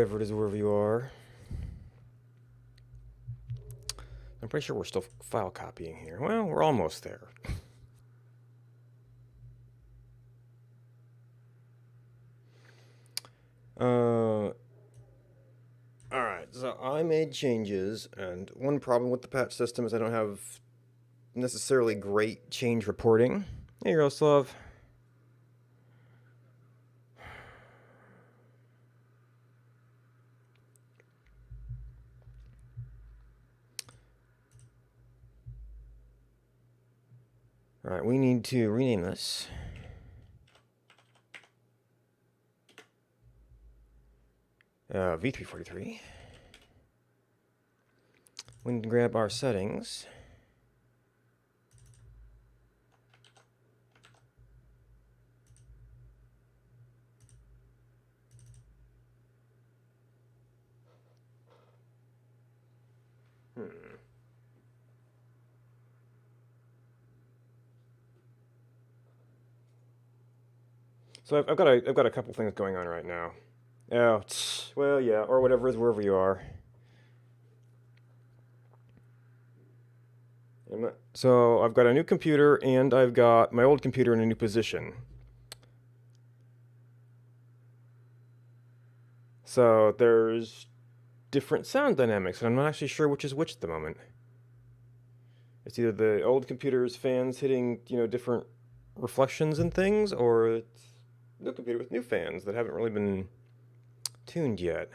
whatever it is, wherever you are. I'm pretty sure we're still file copying here. Well, we're almost there. Alright, so I made changes, and one problem with the patch system is I don't have necessarily great change reporting. Hey, Yaroslav. Alright, we need to rename this. V343. We need to grab our settings. So I've got a couple things going on right now. Oh, well, yeah, or whatever is wherever you are. So I've got a new computer and I've got my old computer in a new position. So there's different sound dynamics, and I'm not actually sure which is which at the moment. It's either the old computer's fans hitting, different reflections and things, or it's a new computer with new fans that haven't really been tuned yet.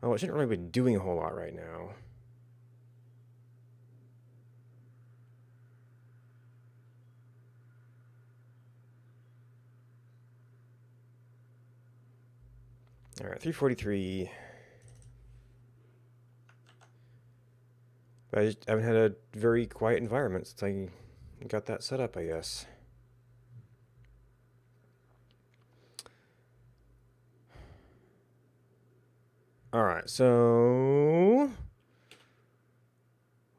Oh, it shouldn't really be doing a whole lot right now. Alright, 343. But I haven't had a very quiet environment since I got that set up, I guess. Alright, so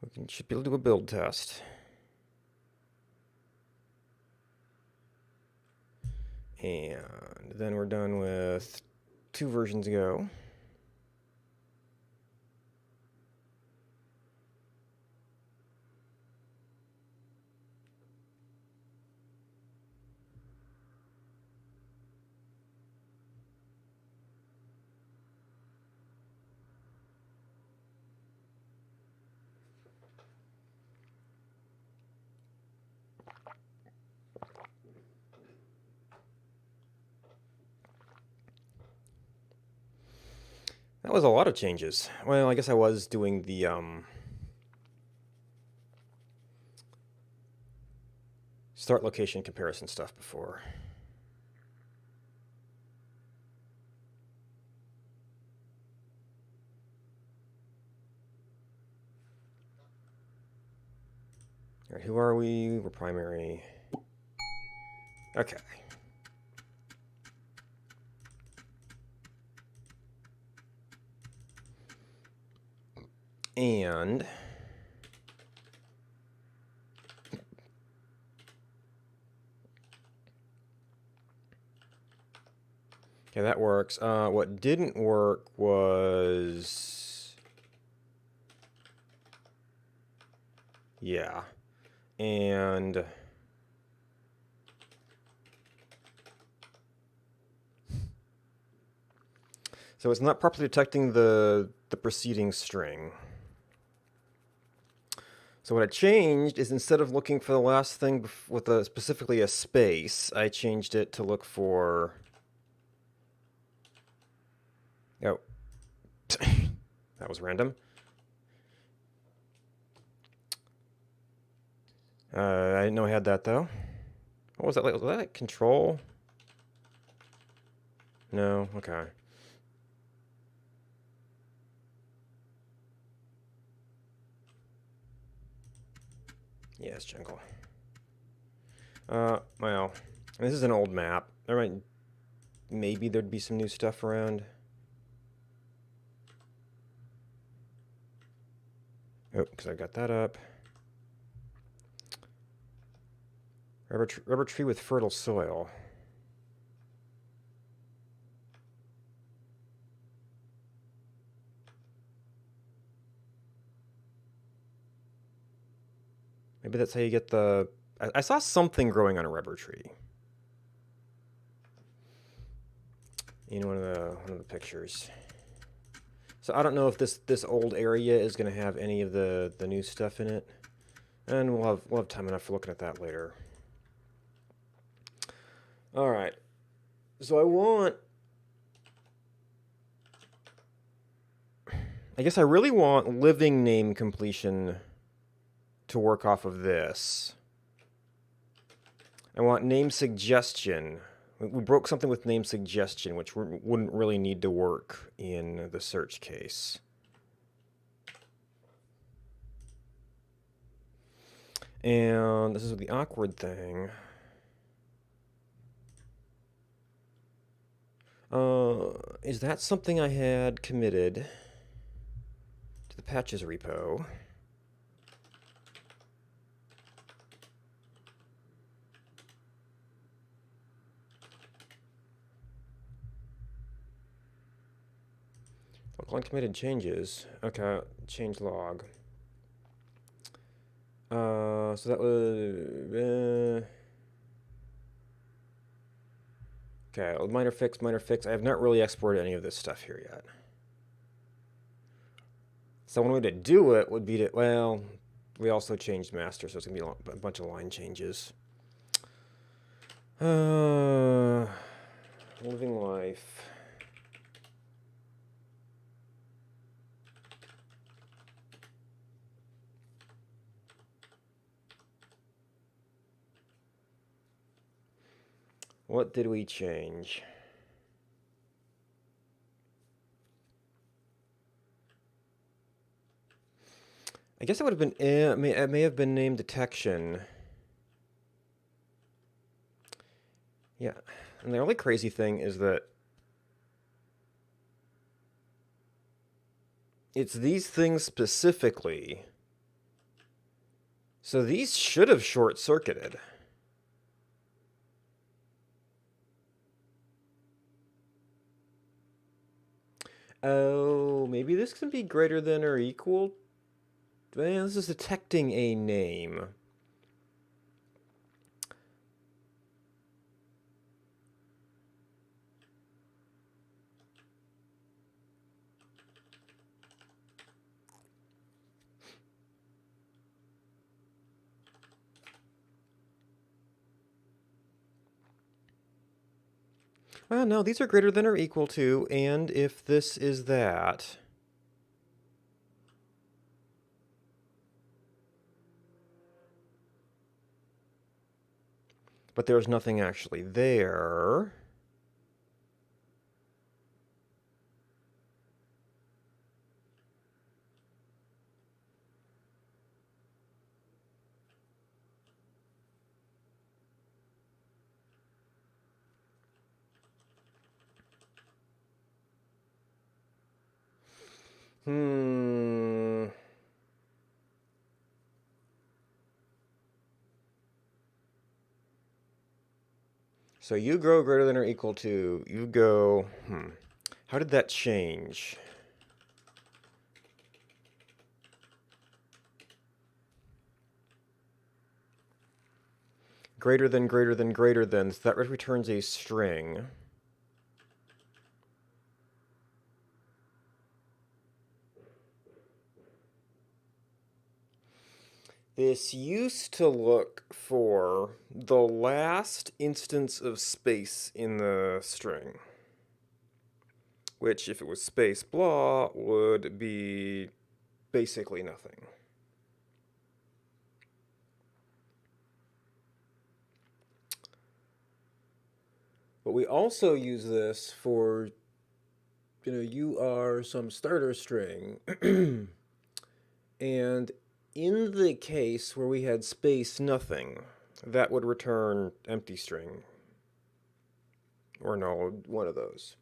we should be able to do a build test. And then we're done with 2 versions ago. That was a lot of changes. Well, I guess I was doing the start location comparison stuff before. All right, who are we? We're primary. Okay. And okay, that works. What didn't work was yeah, and so it's not properly detecting the preceding string. So what I changed is instead of looking for the last thing with specifically a space, I changed it to look for... Oh. That was random. I didn't know I had that, though. What was that like? Was that like control? No? Okay. Yes, jungle. Well, this is an old map. Maybe there'd be some new stuff around. Oh, because I got that up. Rubber tree with fertile soil. Maybe that's how you get the... I saw something growing on a rubber tree in one of the pictures. So I don't know if this old area is going to have any of the new stuff in it, and we'll have time enough for looking at that later. All right. So I guess I really want living name completion to work off of this. I want name suggestion. We broke something with name suggestion, which wouldn't really need to work in the search case. And this is the awkward thing. Is that something I had committed to the patches repo? Local uncommitted changes. Okay, change log. So that was... okay, minor fix, minor fix. I have not really exported any of this stuff here yet. So one way to do it would be to, well, we also changed master, so it's going to be a bunch of line changes. Living life. What did we change? I guess it would have been, it may have been name detection. Yeah, and the only crazy thing is that it's these things specifically. So these should have short-circuited. Oh, maybe this can be greater than or equal. Man, this is detecting a name. Well, no, these are greater than or equal to, and if this is that... but there's nothing actually there. So you grow greater than or equal to, you go, how did that change? Greater than, greater than, greater than, so that returns a string. This used to look for the last instance of space in the string, which, if it was space blah, would be basically nothing. But we also use this for, you are some starter string. And in the case where we had space nothing, that would return empty string. Or no, one of those.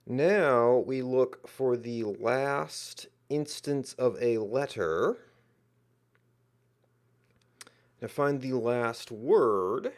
Now we look for the last instance of a letter. To find the last word,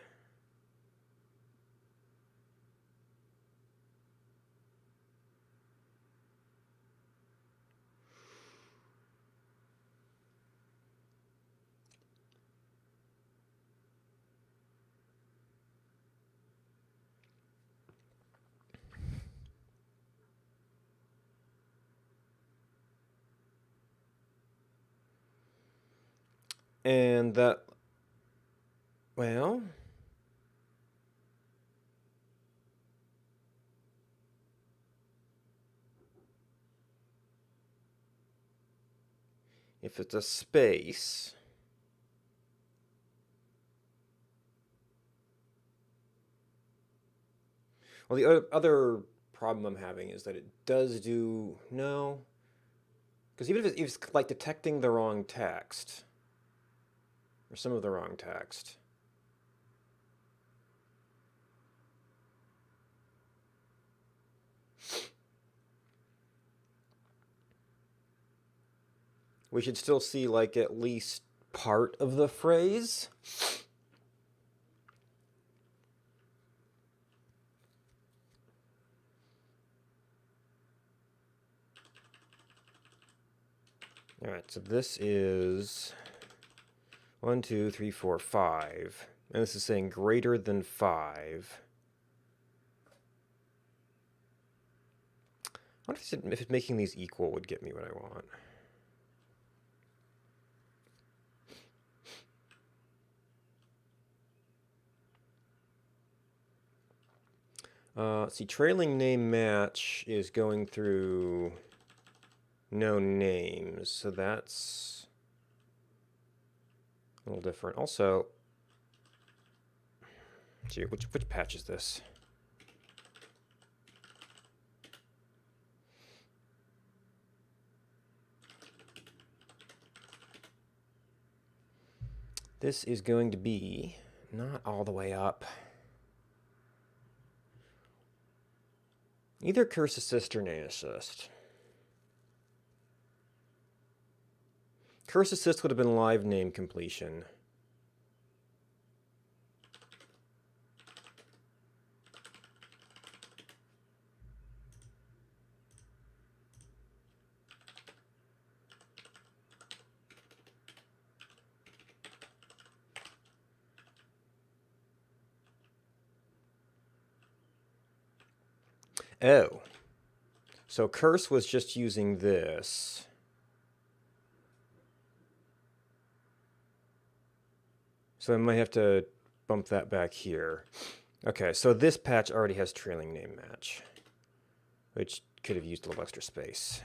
And that, well, if it's a space, well, the other problem I'm having is that it does do, no, because even if it's like detecting the wrong text, or some of the wrong text, we should still see like at least part of the phrase. All right, so this is 1, 2, 3, 4, 5. And this is saying greater than 5. I wonder if it's making these equal would get me what I want. Let's see, trailing name match is going through no names, so that's a little different. Also, gee, which patch is this? This is going to be not all the way up. Either curse assist or name assist. Curse assist would have been live name completion. Oh. So curse was just using this. So I might have to bump that back here. Okay, so this patch already has trailing name match, which could have used a little extra space.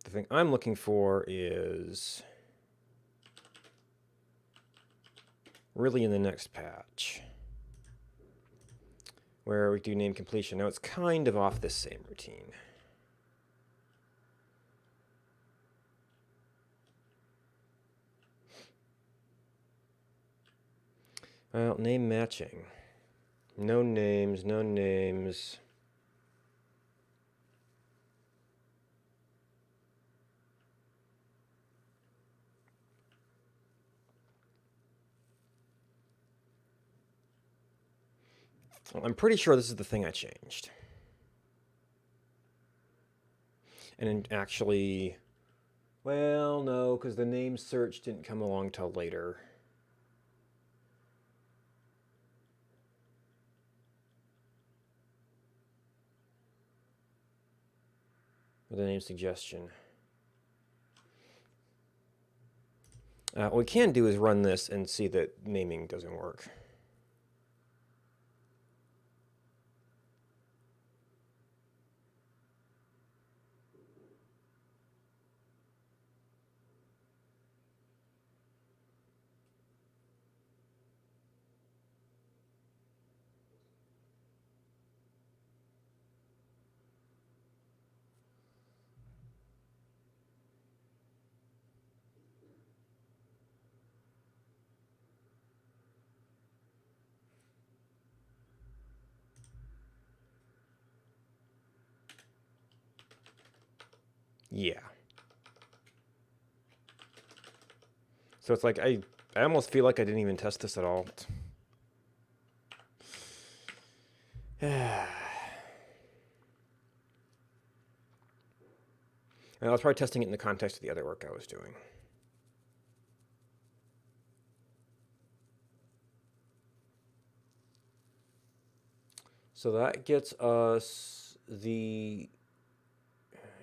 The thing I'm looking for is really in the next patch, where we do name completion. Now it's kind of off this same routine. Well, name matching. No names, no names. Well, I'm pretty sure this is the thing I changed. And actually, well, no, because the name search didn't come along till later. With the name suggestion. What we can do is run this and see that naming doesn't work. Yeah. So it's like, I almost feel like I didn't even test this at all. And I was probably testing it in the context of the other work I was doing. So that gets us the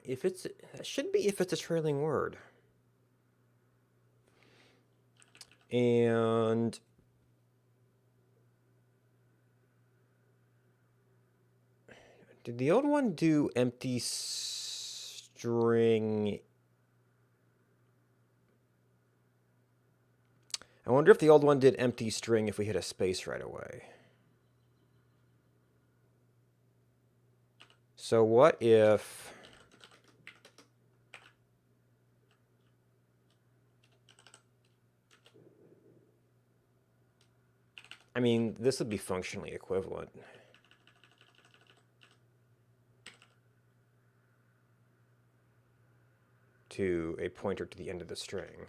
If it's, that should be if it's a trailing word. And did the old one do empty string? I wonder if the old one did empty string if we hit a space right away. So what if... I mean, this would be functionally equivalent. To a pointer to the end of the string.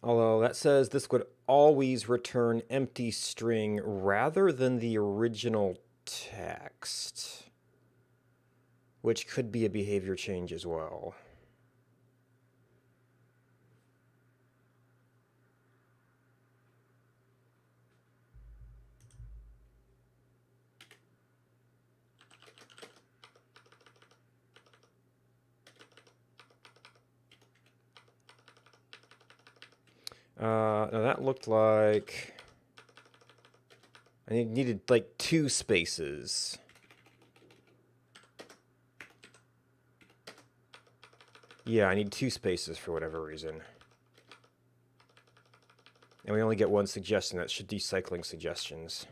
Although that says this would always return empty string rather than the original text, which could be a behavior change as well. Now that looked like I needed like 2 spaces. Yeah, I need 2 spaces for whatever reason. And we only get 1 suggestion. That should be cycling suggestions.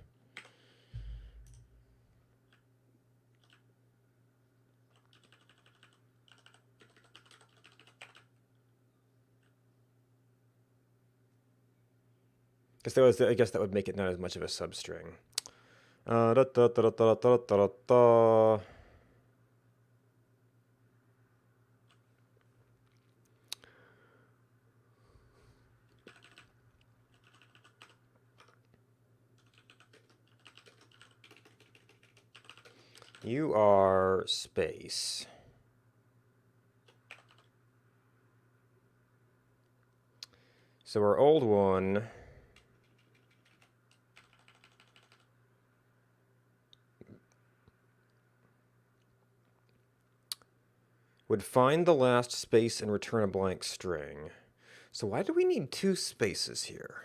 Because I guess that would make it not as much of a substring. You are space. So our old one would find the last space and return a blank string. So why do we need 2 spaces here?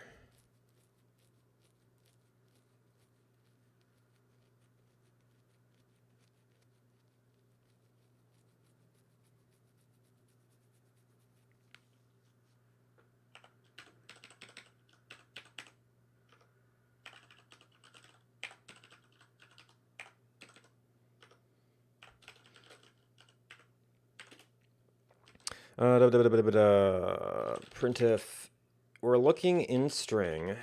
Printf. We're looking in string.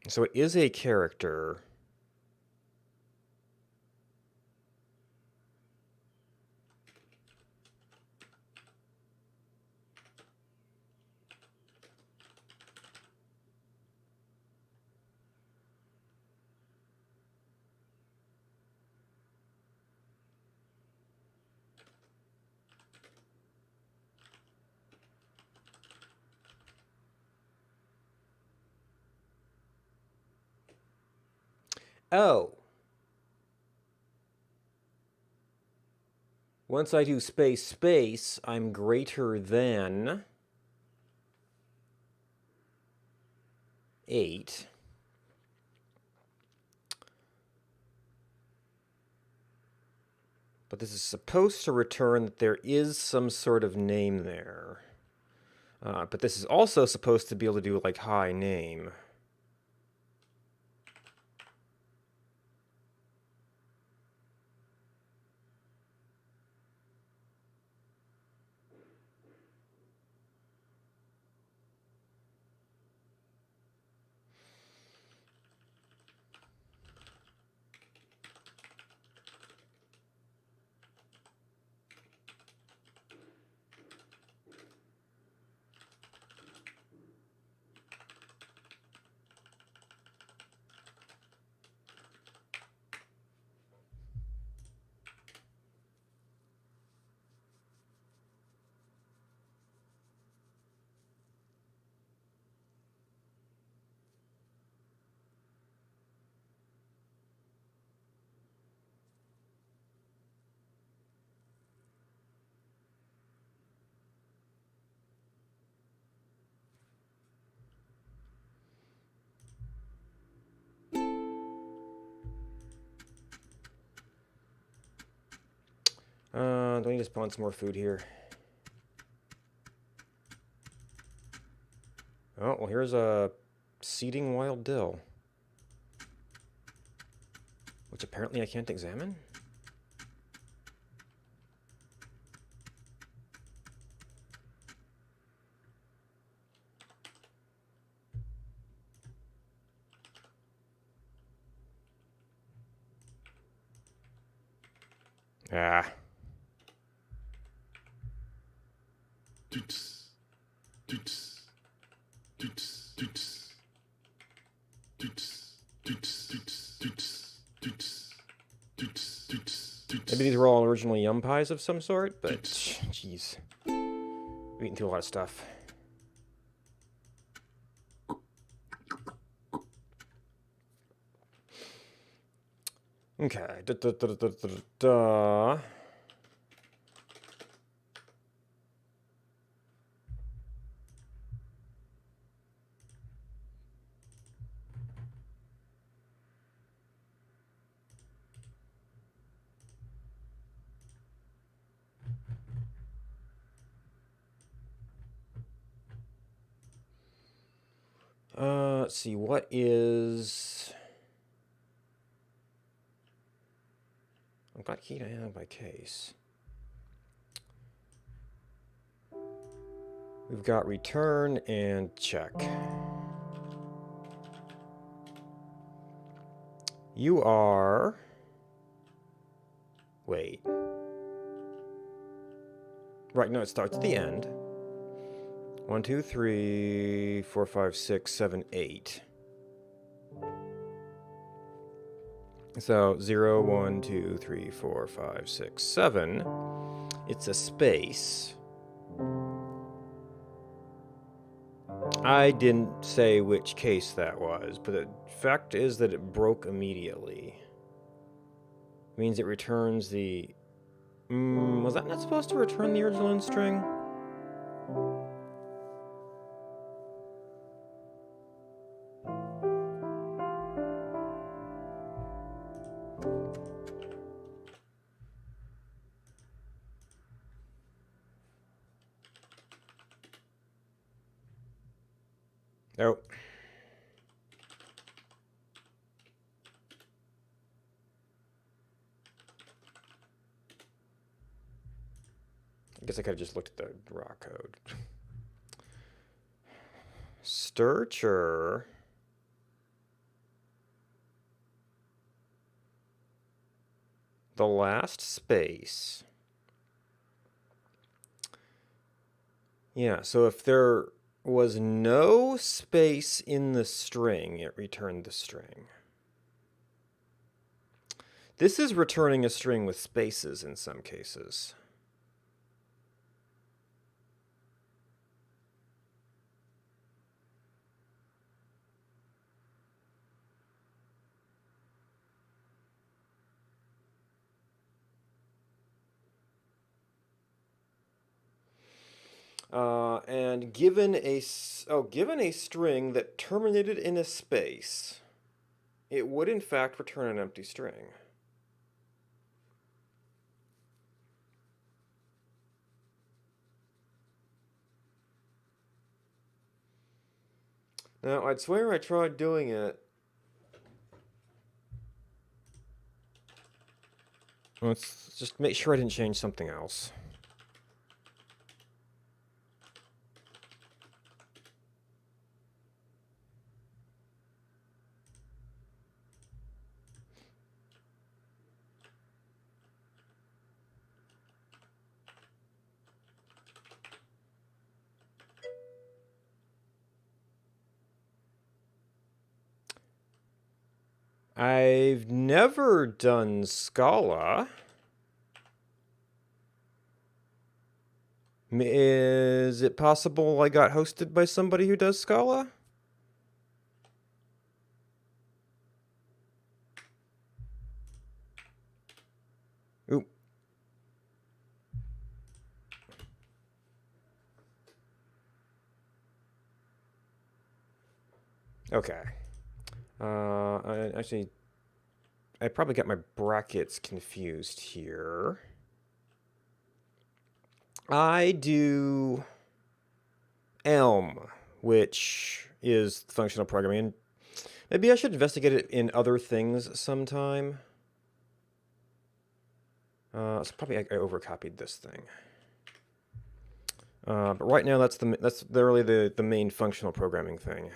So it is a character. Oh. Once I do space, space, I'm greater than 8. But this is supposed to return that there is some sort of name there. But this is also supposed to be able to do like hi name. Do I need to spawn some more food here? Oh, well, here's a seeding wild dill, which apparently I can't examine. Ah. Maybe these were all originally yum pies of some sort, but jeez, I've eaten through a lot of stuff. Okay. Let's see, what is... I've got key to hand by case. We've got return and check. You are... Wait. Right, no, it starts at the end. 1, 2, 3, 4, 5, 6, 7, 8. So 0, 1, 2, 3, 4, 5, 6, 7. It's a space. I didn't say which case that was, but the fact is that it broke immediately. It means it returns the... was that not supposed to return the original end string? Oh. I guess I could have just looked at the raw code. Sturcher. The last space. Yeah, so if there was no space in the string, it returned the string. This is returning a string with spaces in some cases. And given a string that terminated in a space, it would in fact return an empty string. Now, I'd swear I tried doing it. Let's just make sure I didn't change something else. I've never done Scala. Is it possible I got hosted by somebody who does Scala? Oop. Okay. I probably got my brackets confused here. I do Elm, which is functional programming. Maybe I should investigate it in other things sometime. So probably I overcopied this thing. But right now that's really the main functional programming thing.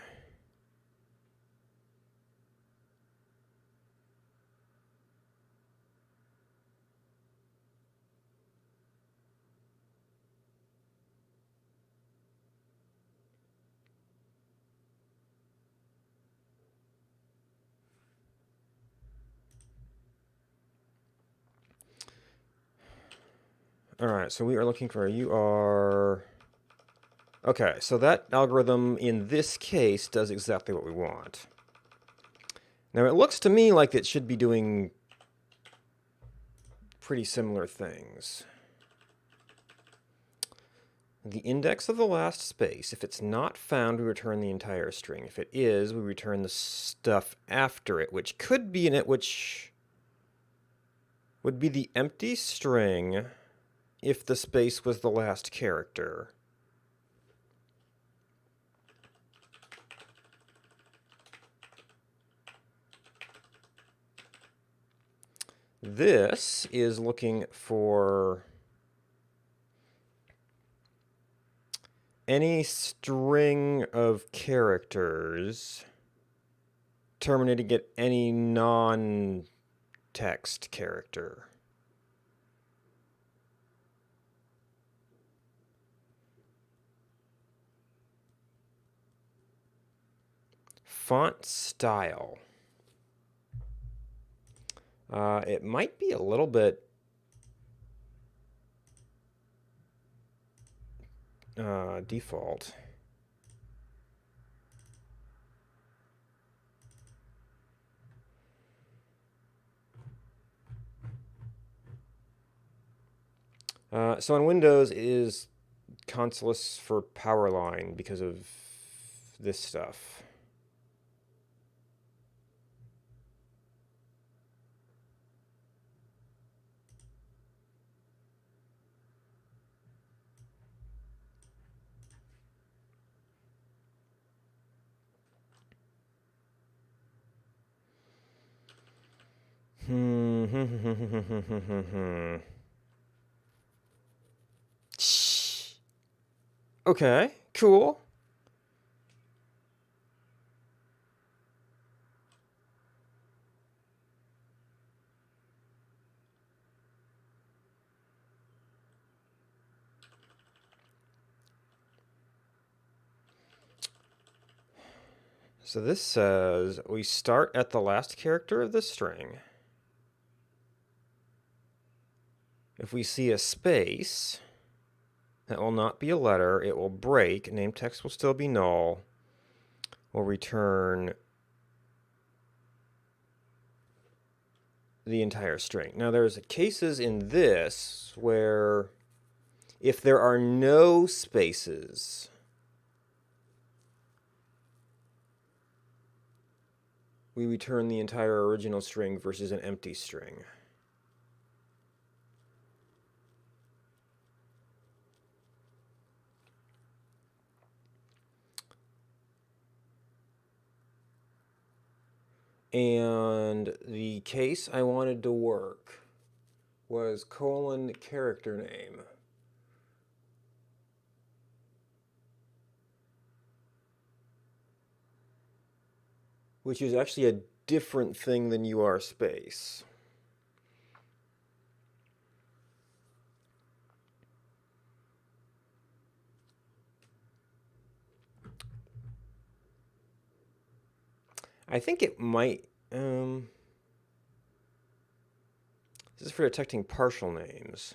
All right, so we are looking for Okay, so that algorithm in this case does exactly what we want. Now it looks to me like it should be doing pretty similar things. The index of the last space, if it's not found, we return the entire string. If it is, we return the stuff after it, which could be in it, which would be the empty string if the space was the last character. This is looking for any string of characters terminating at any non-text character. Font style. It might be a little bit default. So on Windows, it is consoles for Powerline because of this stuff. Okay, cool. So this says we start at the last character of the string. If we see a space, that will not be a letter. It will break. Name text will still be null. We'll return the entire string. Now there's cases in this where if there are no spaces, we return the entire original string versus an empty string. And the case I wanted to work was colon character name. Which is actually a different thing than UR space. I think it might. This is for detecting partial names.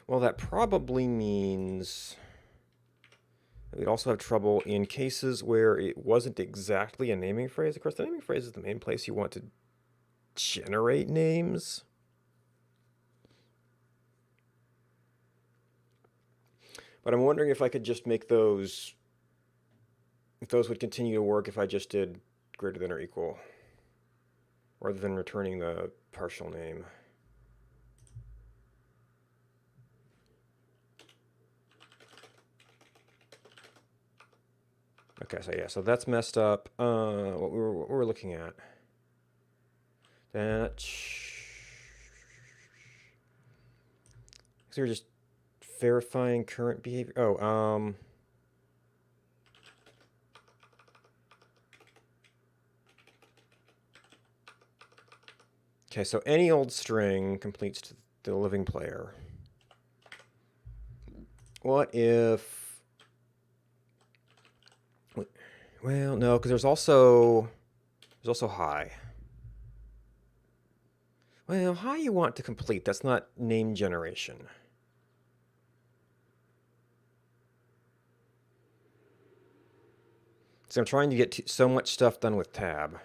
Well, that probably means we'd also have trouble in cases where it wasn't exactly a naming phrase. Of course, the naming phrase is the main place you want to generate names. But I'm wondering if I could just make those if those would continue to work if I just did greater than or equal, rather than returning the partial name. Okay, so yeah, so that's messed up. What we were looking at. That. So we're just verifying current behavior. Oh, okay, so any old string completes the living player. What if... Well, no, because there's also high. Well, high you want to complete. That's not name generation. So I'm trying to get so much stuff done with tab.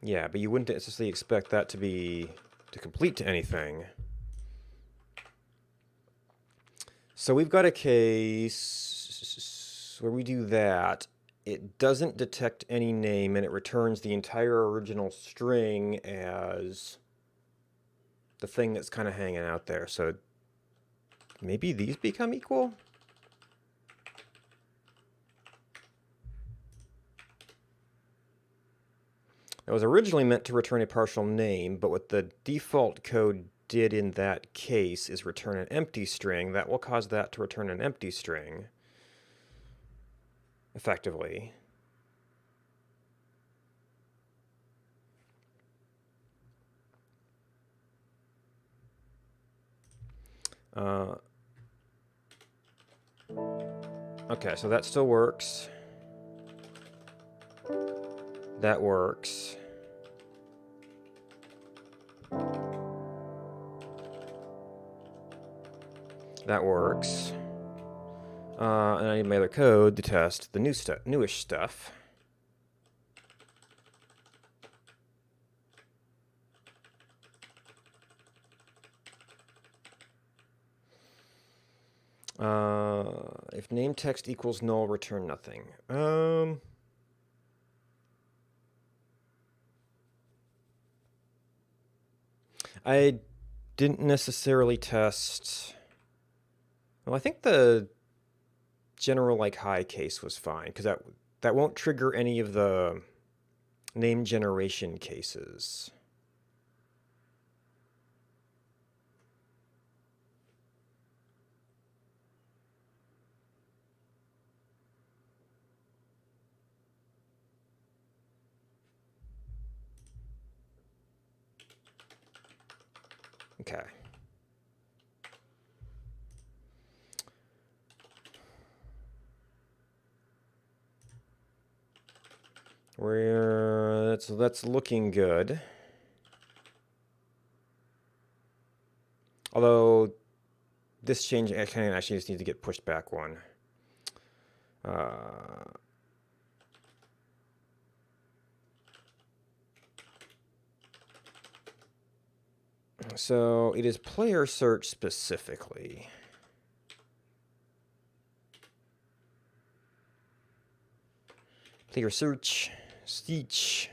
Yeah, but you wouldn't necessarily expect that to complete to anything. So we've got a case where we do that. It doesn't detect any name, and it returns the entire original string as the thing that's kind of hanging out there. So maybe these become equal? It was originally meant to return a partial name, but what the default code did in that case is return an empty string. That will cause that to return an empty string, effectively. Okay, so that still works. That works. That works. And I need my other code to test the newish stuff. If name text equals null, return nothing. I didn't necessarily test... Well, I think the general like high case was fine, because that won't trigger any of the name generation cases. Okay. That's looking good. Although this change actually just needs to get pushed back one. So it is player search specifically. Player search, speech.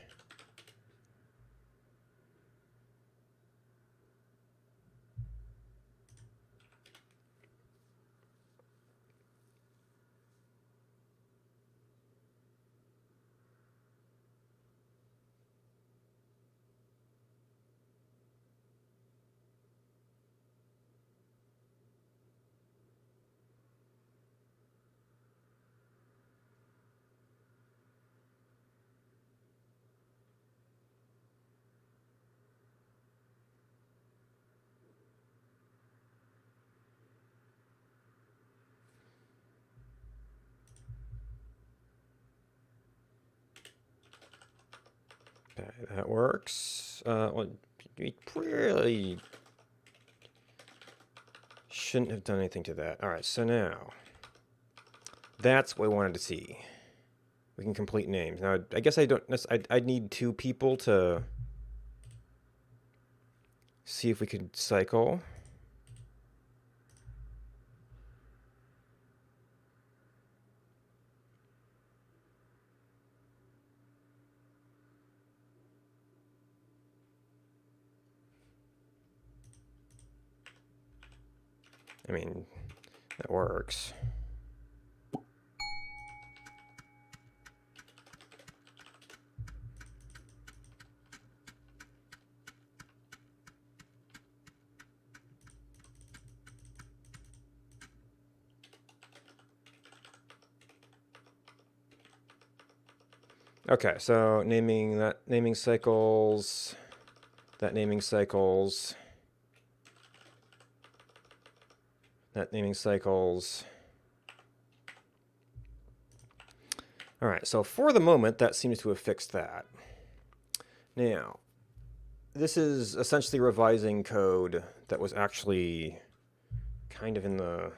Okay, that works. Well, we really shouldn't have done anything to that. All right, so now that's what we wanted to see. We can complete names. Now, I guess I'd need two people to see if we could cycle. I mean, that works. Okay, so naming cycles, that naming cycles, that naming cycles. All right, so for the moment, that seems to have fixed that. Now, this is essentially revising code that was actually kind of in the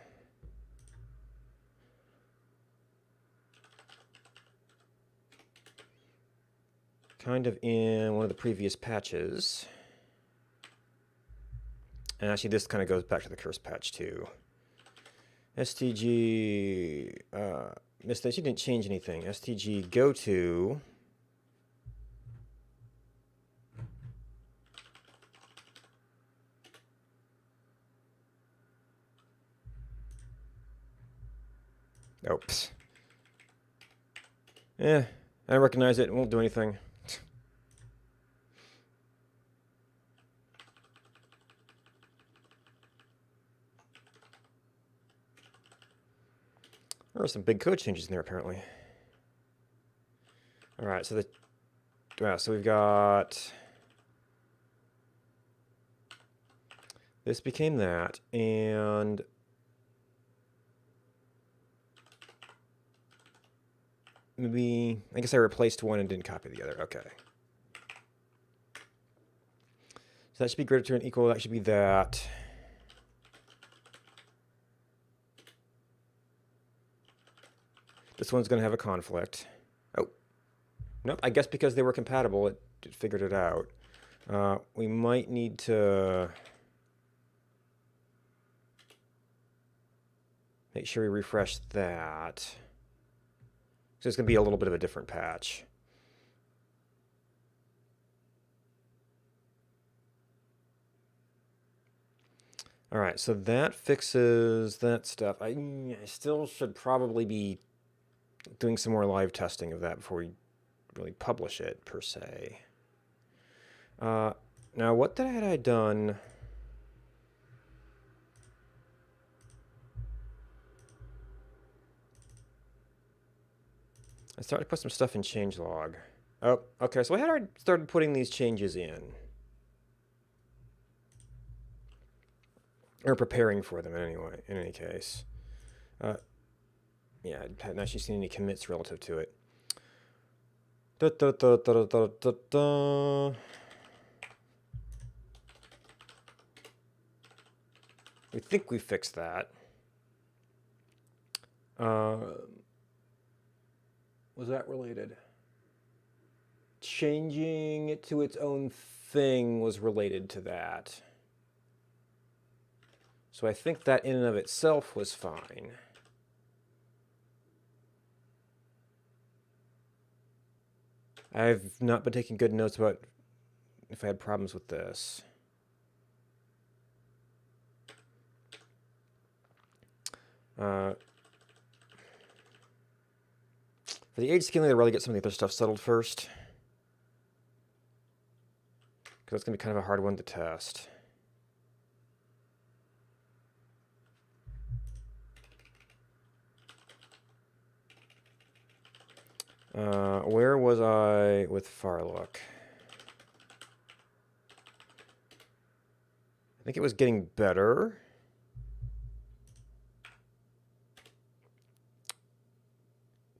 one of the previous patches. And actually, this kind of goes back to the curse patch too. STG, Mistake, you didn't change anything. STG go to. Oops. I recognize it. It won't do anything. There are some big code changes in there, apparently. All right, so so we've got this became that, and maybe I guess I replaced one and didn't copy the other. Okay. So that should be greater to or equal. That should be that. This one's going to have a conflict. Oh. Nope, I guess because they were compatible, it figured it out. We might need to make sure we refresh that. So it's going to be a little bit of a different patch. All right, so that fixes that stuff. I still should probably be doing some more live testing of that before we really publish it, per se. Now, what had I done? I started to put some stuff in changelog. Oh, okay, so I had already started putting these changes in. Or preparing for them, anyway, in any case. Yeah, I hadn't actually seen any commits relative to it. We think we fixed that. Was that related? Changing it to its own thing was related to that. So I think that in and of itself was fine. I've not been taking good notes about if I had problems with this. For the age scaling, I'd rather get some of the other stuff settled first. Because that's going to be kind of a hard one to test. Where was I with Farlook? I think it was getting better.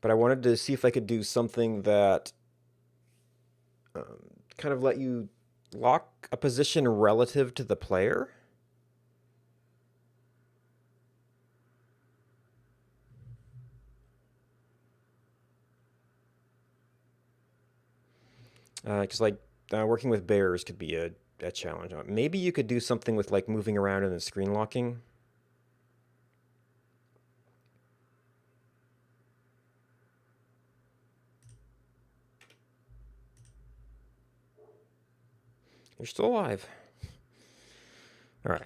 But I wanted to see if I could do something that kind of let you lock a position relative to the player. Because working with bears could be a challenge. Maybe you could do something with like moving around and then screen locking. You're still alive. All right.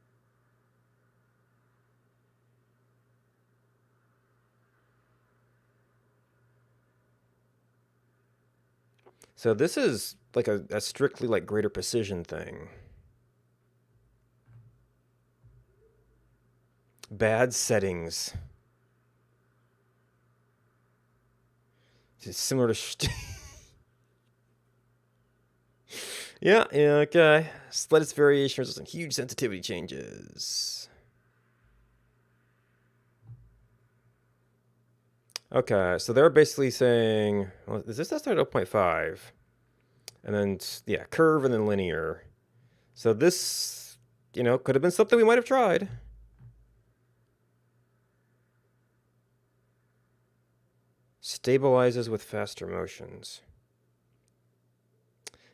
So this is like a strictly like greater precision thing. Bad settings. It's similar to. Yeah, okay. Slightest variation results in huge sensitivity changes. Okay, so they're basically saying, well, is this estimate 0.5? And then, yeah, curve and then linear. So this, could have been something we might have tried. Stabilizes with faster motions.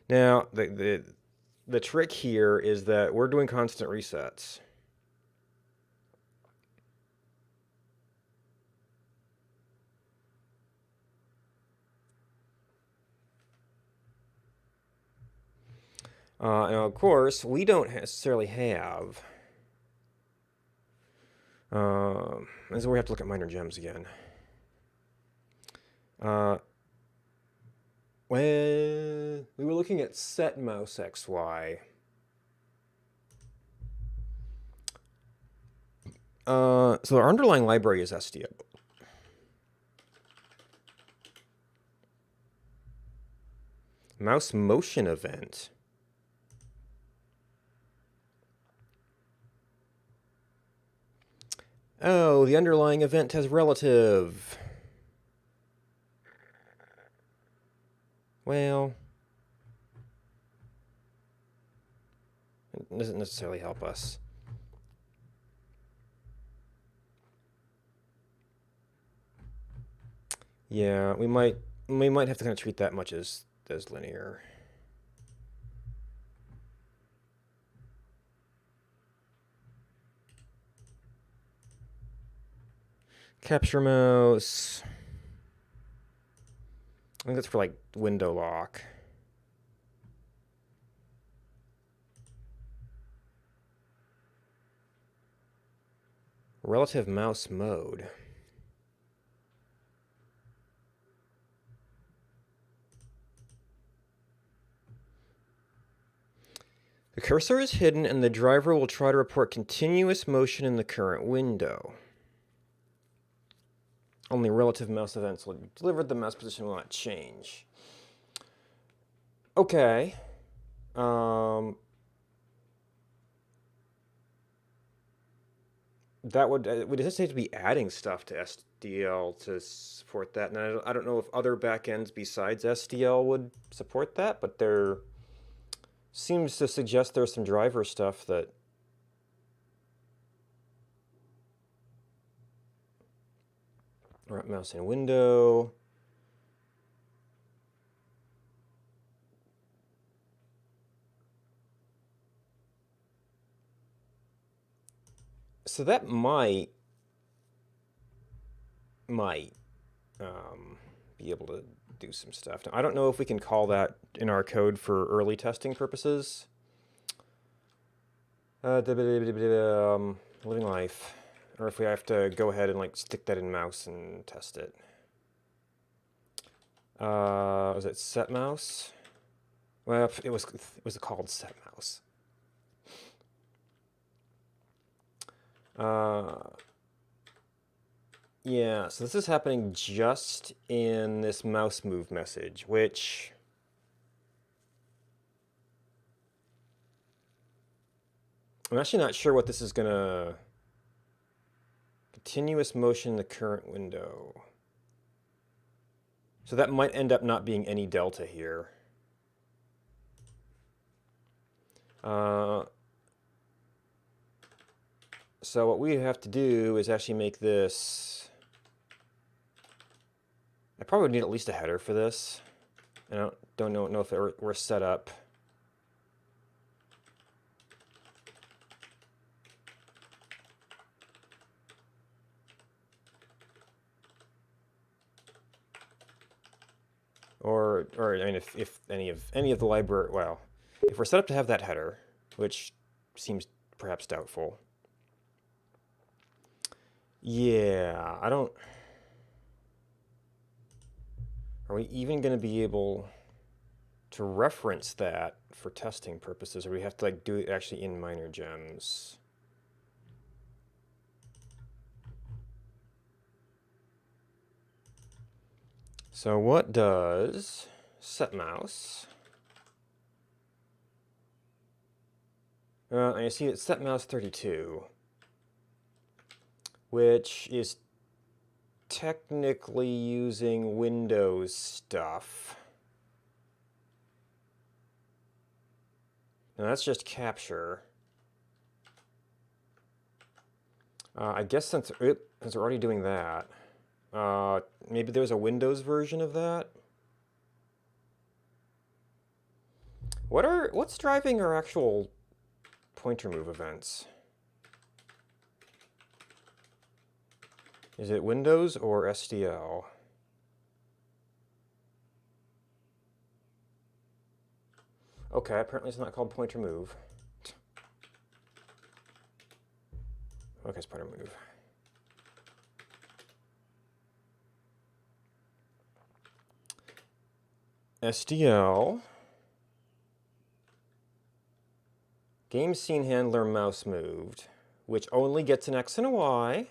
Now, the trick here is that we're doing constant resets. Now, of course, we don't necessarily have. This is where we have to look at minor gems again. When we were looking at set mouse XY, so our underlying library is SDL. Mouse motion event. Oh, the underlying event has relative. Well, it doesn't necessarily help us. Yeah, we might have to kind of treat that much as linear. Capture mouse. I think that's for like window lock. Relative mouse mode. The cursor is hidden and the driver will try to report continuous motion in the current window. Only relative mouse events will be delivered. The mouse position will not change. Okay. That would necessitate to be adding stuff to SDL to support that. And I don't know if other backends besides SDL would support that, but there seems to suggest there's some driver stuff that mouse in window. So that might be able to do some stuff. Now, I don't know if we can call that in our code for early testing purposes. Living life. Or if we have to go ahead and like stick that in mouse and test it. Was it set mouse? Well, it was called set mouse. Yeah, so this is happening just in this mouse move message, which I'm actually not sure what this is gonna. Continuous motion in the current window. So that might end up not being any delta here. So what we have to do is actually make this. I probably would need at least a header for this. I don't know if we're set up. Or I mean, if any of the library, well, if we're set up to have that header, which seems perhaps doubtful. Yeah, I don't. Are we even going to be able? to reference that for testing purposes, or we have to like do it actually in minor gems? So what does set mouse? And you see it's set mouse 32, which is technically using Windows stuff. Now that's just capture. I guess since we're already doing that, maybe there's a Windows version of that. What's driving our actual pointer move events? Is it Windows or SDL? Okay, apparently it's not called pointer move. Okay, it's pointer move. SDL. Game scene handler mouse moved, which only gets an X and a Y.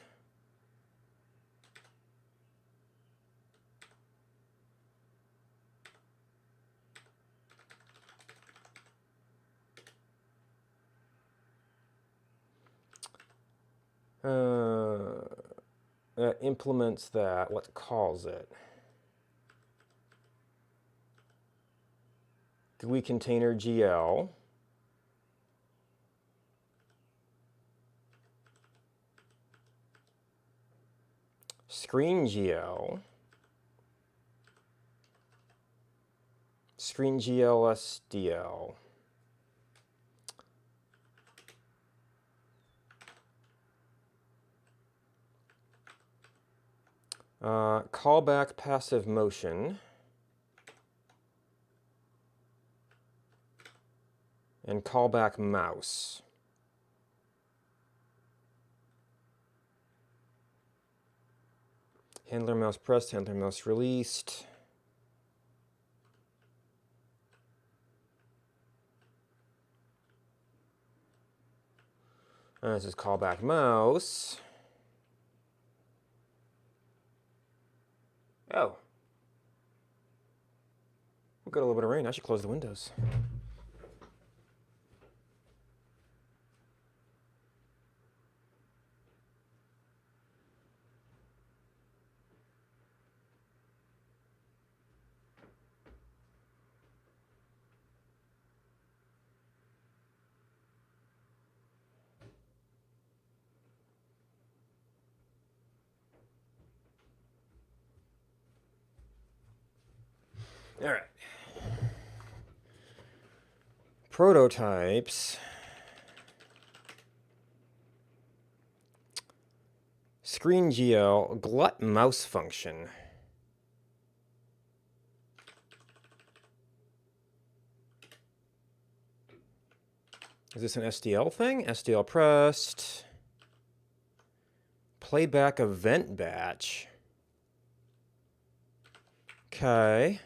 That implements that. What calls it? GUI container GL. Screen GL. Screen GL SDL. Callback passive motion. And callback mouse. Handler mouse pressed, handler mouse released. This is callback mouse. Oh. We've got a little bit of rain. I should close the windows. All right. Prototypes. Screen GL glut mouse function. Is this an SDL thing? SDL pressed. Playback event batch. Okay.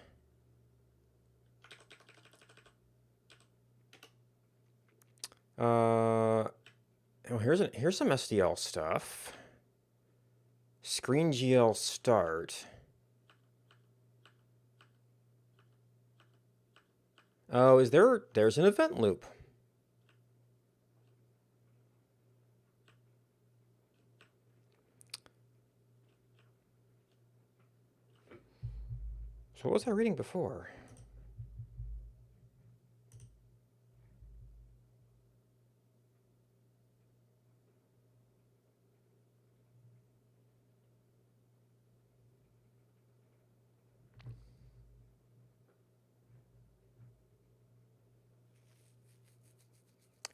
Oh, here's some SDL stuff. Screen GL start. Oh, there's an event loop. So what was I reading before?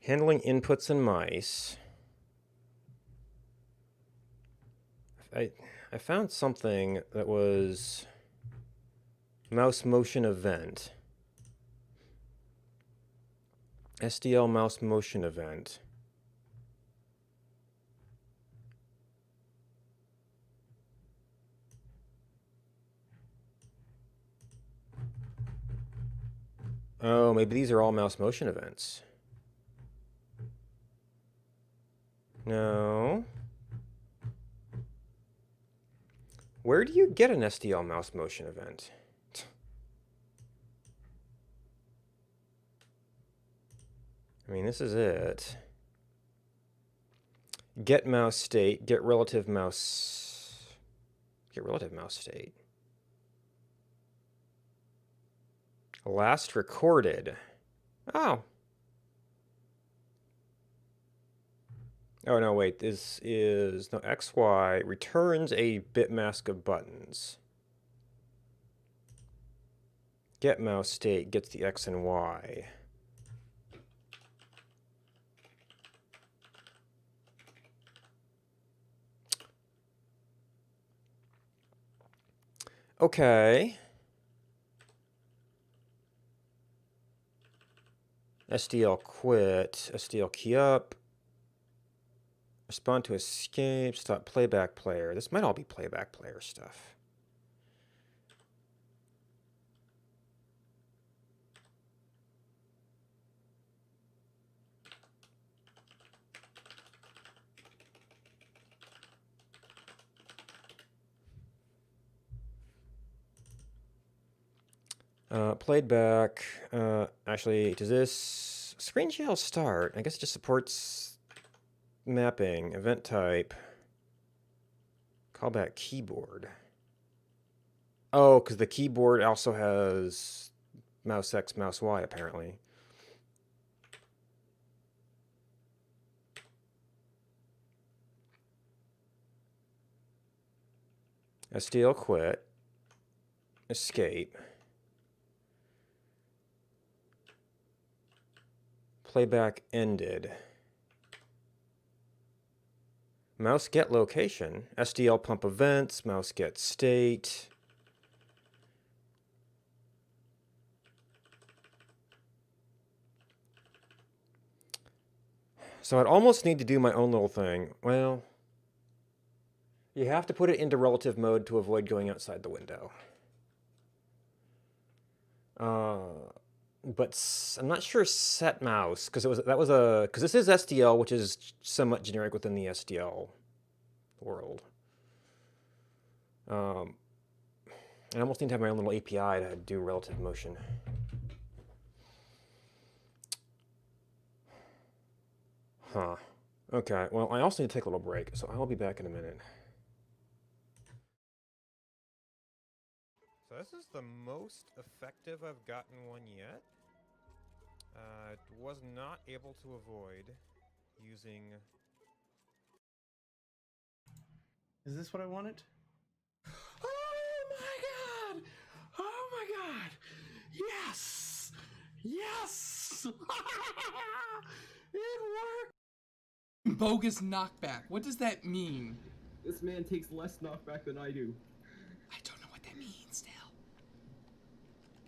Handling inputs and mice. I found something that was mouse motion event. SDL mouse motion event. Oh, maybe these are all mouse motion events. No. Where do you get an SDL mouse motion event? I mean, this is it. Get mouse state, get relative mouse state. Last recorded. Oh. Oh, no, wait. This is, no, XY returns a bit mask of buttons. Get mouse state gets the X and Y. Okay. SDL quit, SDL key up, respond to escape, stop playback player. This might all be playback player stuff. Played back. Actually, does this screen shell start? I guess it just supports mapping, event type, callback keyboard. Oh, because the keyboard also has mouse X, mouse Y, apparently. SDL quit. Escape. Playback ended. Mouse get location. SDL pump events. Mouse get state. So I'd almost need to do my own little thing. Well, you have to put it into relative mode to avoid going outside the window. But I'm not sure set mouse, because because this is SDL, which is somewhat generic within the SDL world. I almost need to have my own little API to do relative motion. Huh. Okay, well, I also need to take a little break, so I'll be back in a minute. So this is the most effective I've gotten one yet. Was not able to avoid using... Is this what I wanted? Oh my god! Oh my god! Yes! Yes! It worked! Bogus knockback. What does that mean? This man takes less knockback than I do. I don't know what that means still.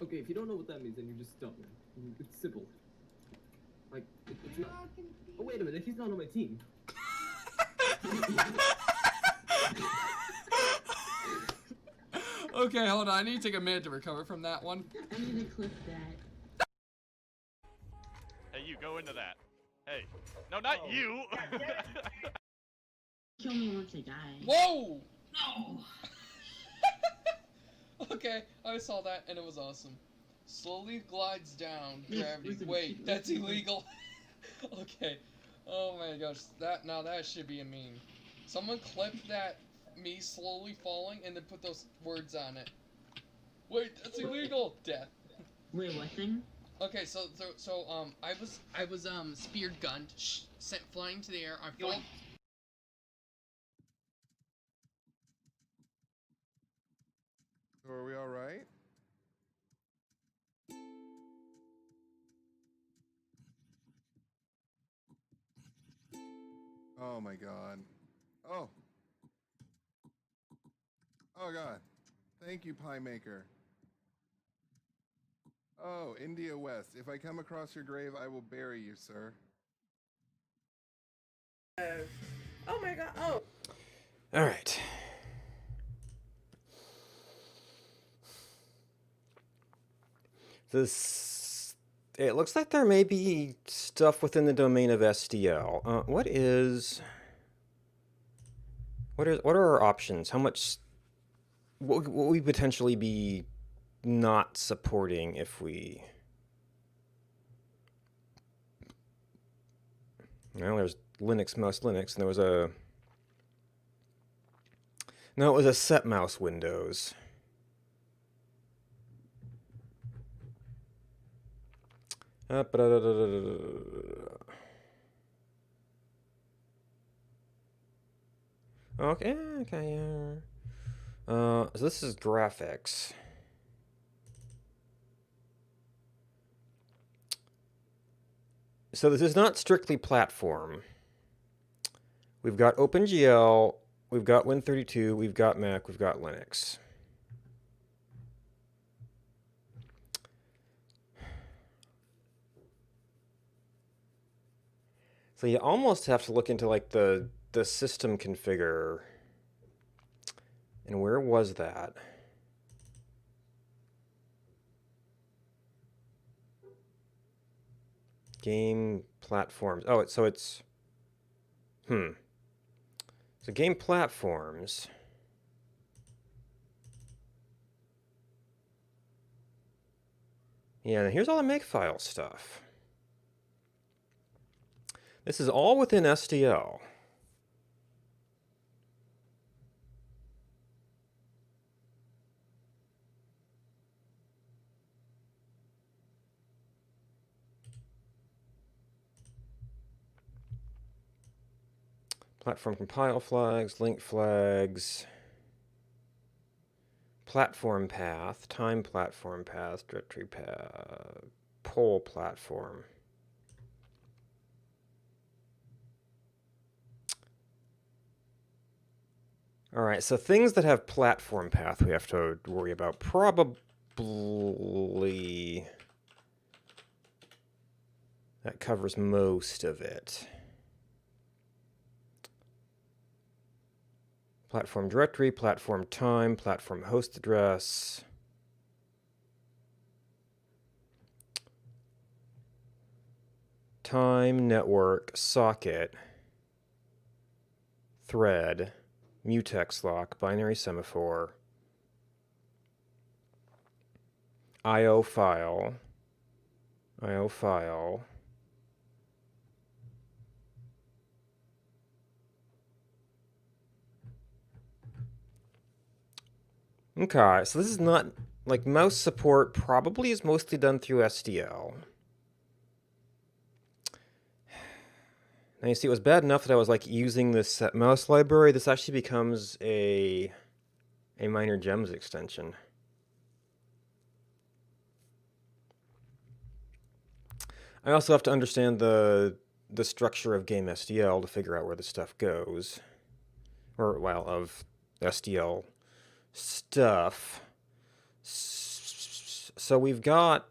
Okay, if you don't know what that means, then you're just dumb. It's simple. Like, it's not... Oh, wait a minute, he's not on my team. Okay, hold on. I need to take a minute to recover from that one. I'm gonna clip that. Hey, you go into that. Hey. No, not you! Kill me once I die. Whoa! No! Okay, I saw that and it was awesome. Slowly glides down gravity. Listen, Wait, that's illegal. Okay. Oh my gosh, that should be a meme. Someone clip that me slowly falling and then put those words on it. Wait, that's illegal. Death. Wait, what thing? Okay, so I was speared gunned, sent flying to the air. I fell. So are we all right? Oh my god. Oh. Oh god. Thank you, Pie Maker. Oh, India West. If I come across your grave, I will bury you, sir. Oh my god. Oh. All right. It looks like there may be stuff within the domain of SDL. What are our options? How much what would we potentially be not supporting if we... Well, there's Linux, mouse Linux, and there was a... No, it was a set mouse Windows. Okay, okay, yeah. So this is graphics. So this is not strictly platform. We've got OpenGL, we've got Win32, we've got Mac, we've got Linux. So you almost have to look into like the system configure. And where was that? Game platforms. Oh, so it's... So game platforms. Yeah, and here's all the makefile stuff. This is all within SDL. Platform compile flags, link flags, platform path, time platform path, directory path, poll platform. All right, so things that have platform path we have to worry about. Probably that covers most of it. Platform directory, platform time, platform host address. Time, network, socket, thread, mutex lock, binary semaphore, IO file, Okay, so this is not, like, mouse support probably is mostly done through SDL. Now you see, it was bad enough that I was, like, using this set mouse library. This actually becomes a minor gems extension. I also have to understand the structure of game SDL to figure out where the stuff goes. Or, well, of SDL stuff. So we've got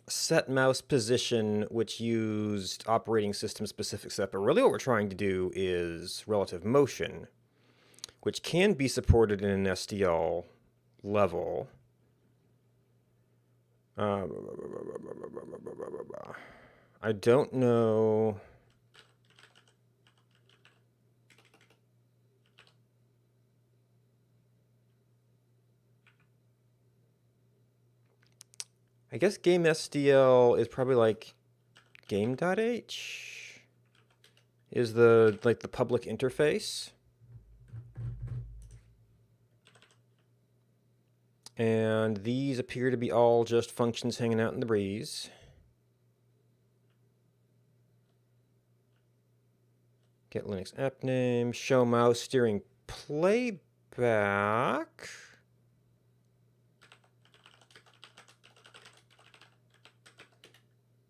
set mouse position, which used operating system specific set, but really what we're trying to do is relative motion, which can be supported in an SDL level. I don't know. I guess game SDL is probably like game.h is the public interface. And these appear to be all just functions hanging out in the breeze. Get Linux app name, show mouse steering playback.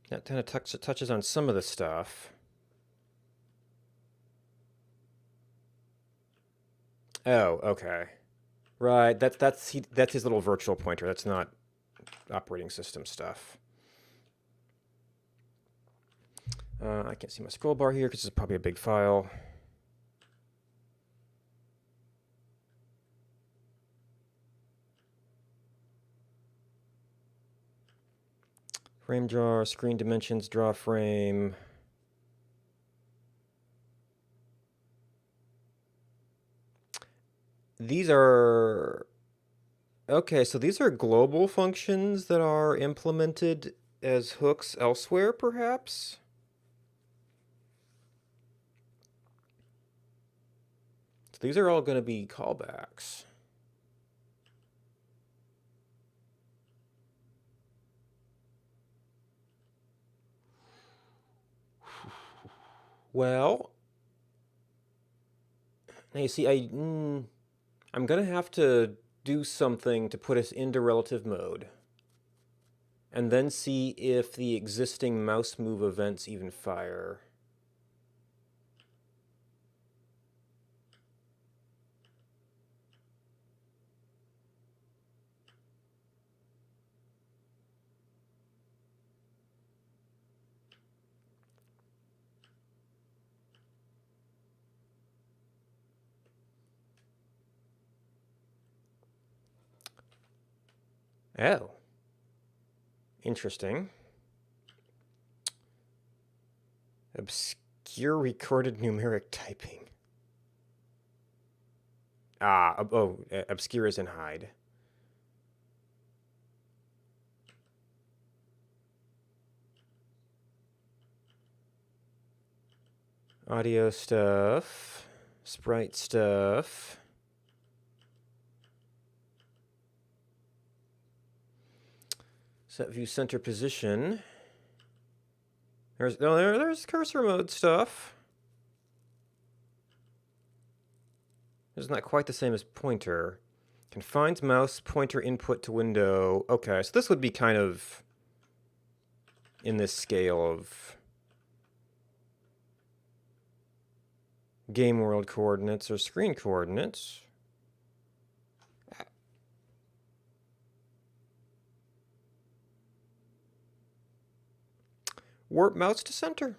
That kind of touches on some of the stuff. Oh, okay. Right, that's his little virtual pointer. That's not operating system stuff. I can't see my scroll bar here because it's probably a big file. Frame draw, screen dimensions, draw frame. These are... Okay, so these are global functions that are implemented as hooks elsewhere, perhaps? So these are all going to be callbacks. Well, now you see, I'm going to have to do something to put us into relative mode. And then see if the existing mouse move events even fire. Oh. Interesting. Obscure recorded numeric typing. Obscure is in hide. Audio stuff. Sprite stuff. Set view center position. There's cursor mode stuff. It's not quite the same as pointer. Confines mouse pointer input to window. Okay, so this would be kind of in this scale of game world coordinates or screen coordinates. Warp mouse to center.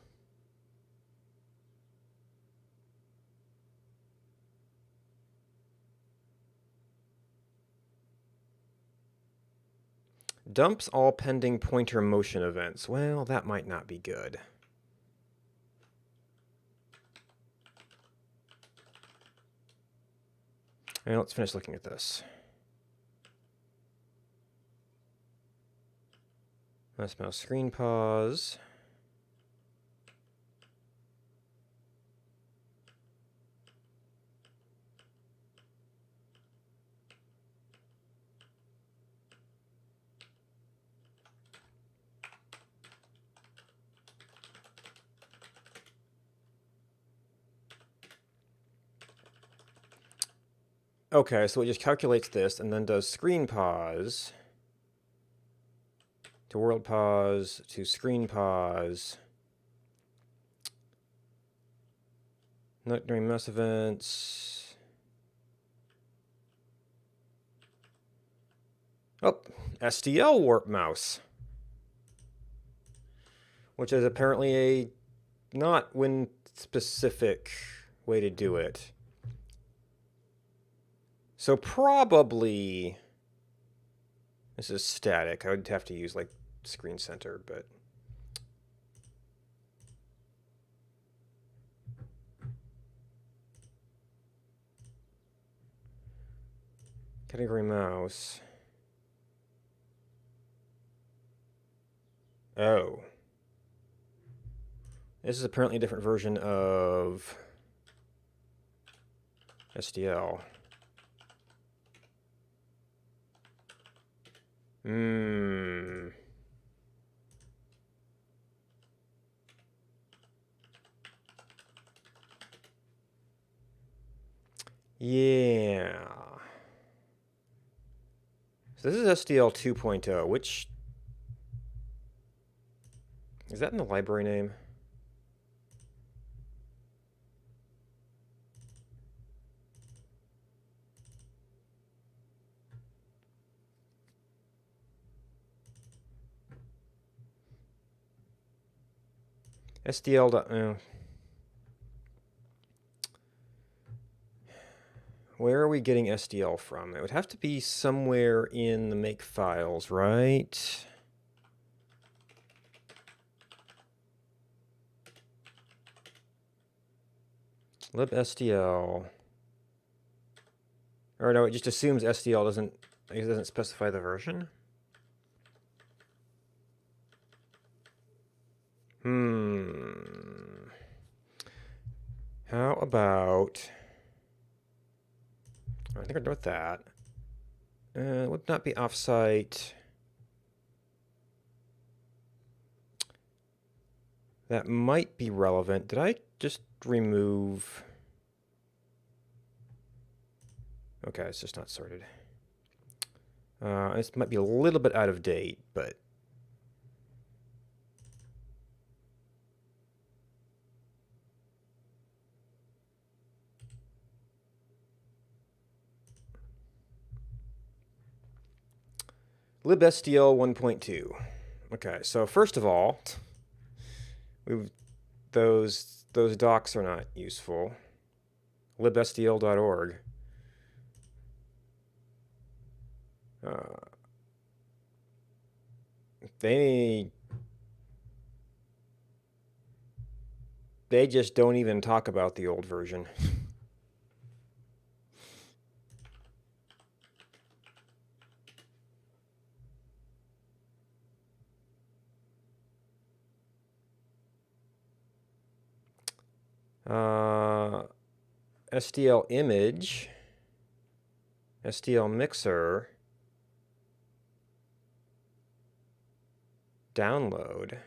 Dumps all pending pointer motion events. Well, that might not be good. And let's finish looking at this. Mouse mouse screen pause. Okay, so it just calculates this and then does screen pause to world pause to screen pause. Not during mouse events. Oh, SDL warp mouse. Which is apparently a not Win specific way to do it. So probably this is static. I would have to use like screen center, but category mouse. Oh. This is apparently a different version of SDL. Yeah. So this is SDL 2.0, which... Is that in the library name? SDL. Where are we getting SDL from? It would have to be somewhere in the make files, right? libstl. Or no, it just assumes STL doesn't specify the version. How about... I think we're done with that. Would not be offsite. That might be relevant. Did I just remove... Okay, it's just not sorted. This might be a little bit out of date, but... libstl 1.2. Okay, so first of all, those docs are not useful. libstl.org. They just don't even talk about the old version. STL image, STL mixer, download.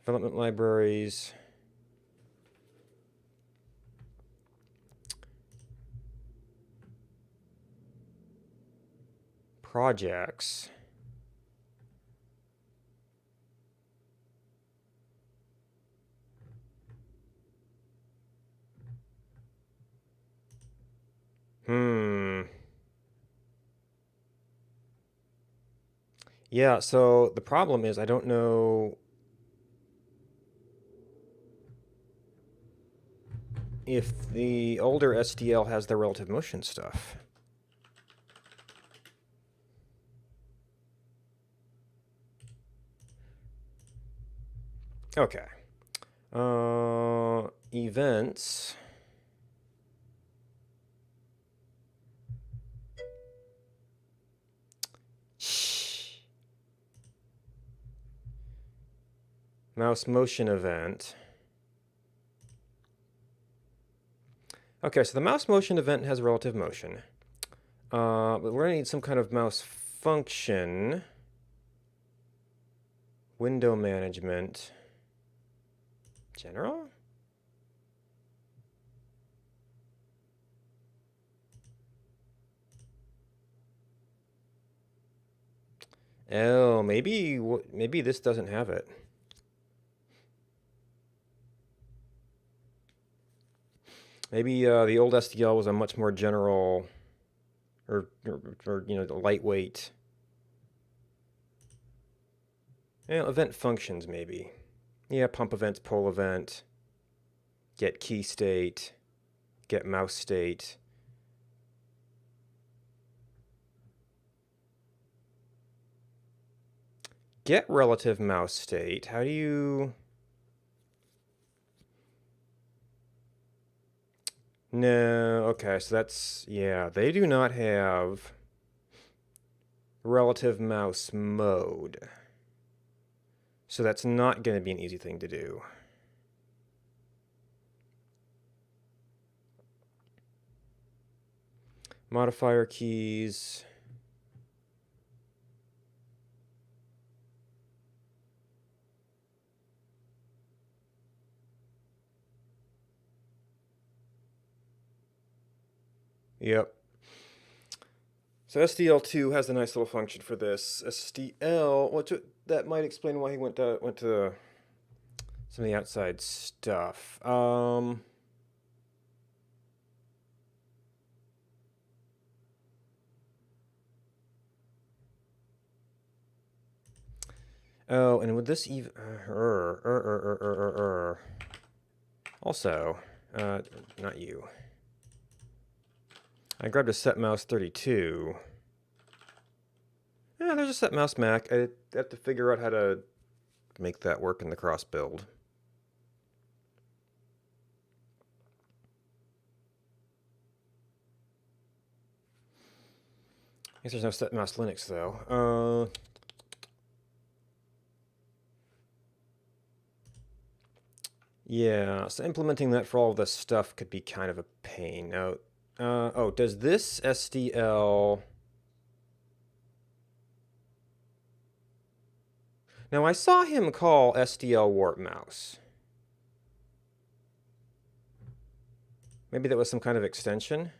Development libraries. Projects. Yeah, so the problem is I don't know if the older STL has the relative motion stuff. Okay. Events. Mouse motion event. Okay, so the mouse motion event has relative motion. But we're going to need some kind of mouse function. Window management. General? Oh, maybe this doesn't have it. Maybe the old STL was a much more general, or you know, lightweight. Yeah, event functions maybe. Yeah, pump events, pull event, get key state, get mouse state. Get relative mouse state. How do you... No, okay, so that's, yeah, they do not have relative mouse mode. So that's not going to be an easy thing to do. Modifier keys. Yep. So SDL2 has a nice little function for this. SDL, well, that might explain why he went to some of the outside stuff. Oh, and would this even... Also, not you. I grabbed a set mouse 32. There's a set mouse Mac. I have to figure out how to make that work in the cross build. I guess there's no set mouse Linux though. Yeah, so implementing that for all of this stuff could be kind of a pain. Now, oh, does this SDL... Now, I saw him call SDL warp mouse. Maybe that was some kind of extension?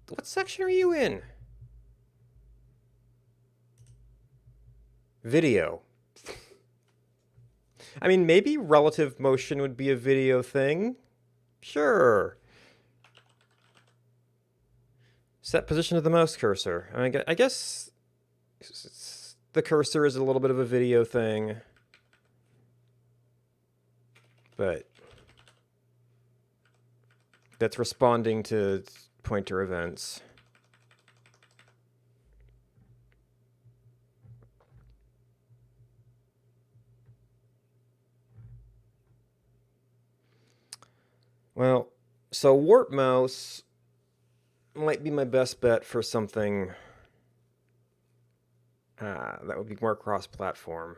What section are you in? Video. I mean, maybe relative motion would be a video thing. Sure. Set position of the mouse cursor. I guess the cursor is a little bit of a video thing. But that's responding to pointer events. Well, so warp mouse might be my best bet for something that would be more cross-platform.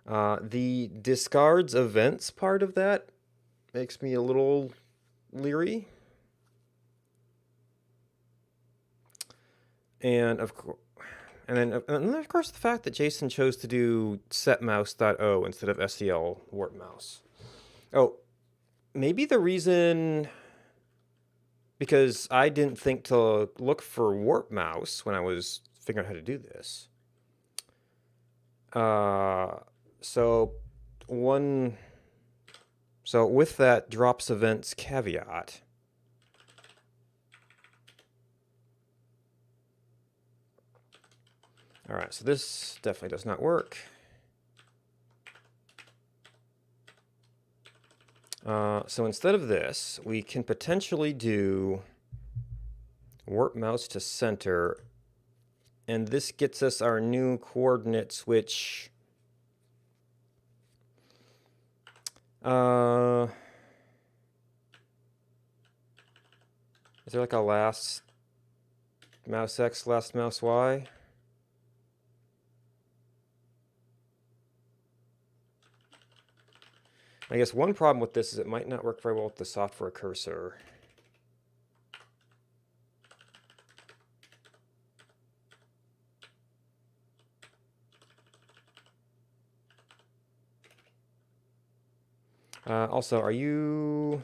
The discards events part of that makes me a little leery. And of course, and then of course the fact that Jason chose to do setmouse.o instead of SDL warp mouse. Oh, maybe the reason, because I didn't think to look for warp mouse when I was figuring out how to do this. So with that drops events caveat, all right, so this definitely does not work. So instead of this, we can potentially do warp mouse to center, and this gets us our new coordinates, which is there like a last mouse X, last mouse Y? I guess one problem with this is it might not work very well with the software cursor. Also, are you...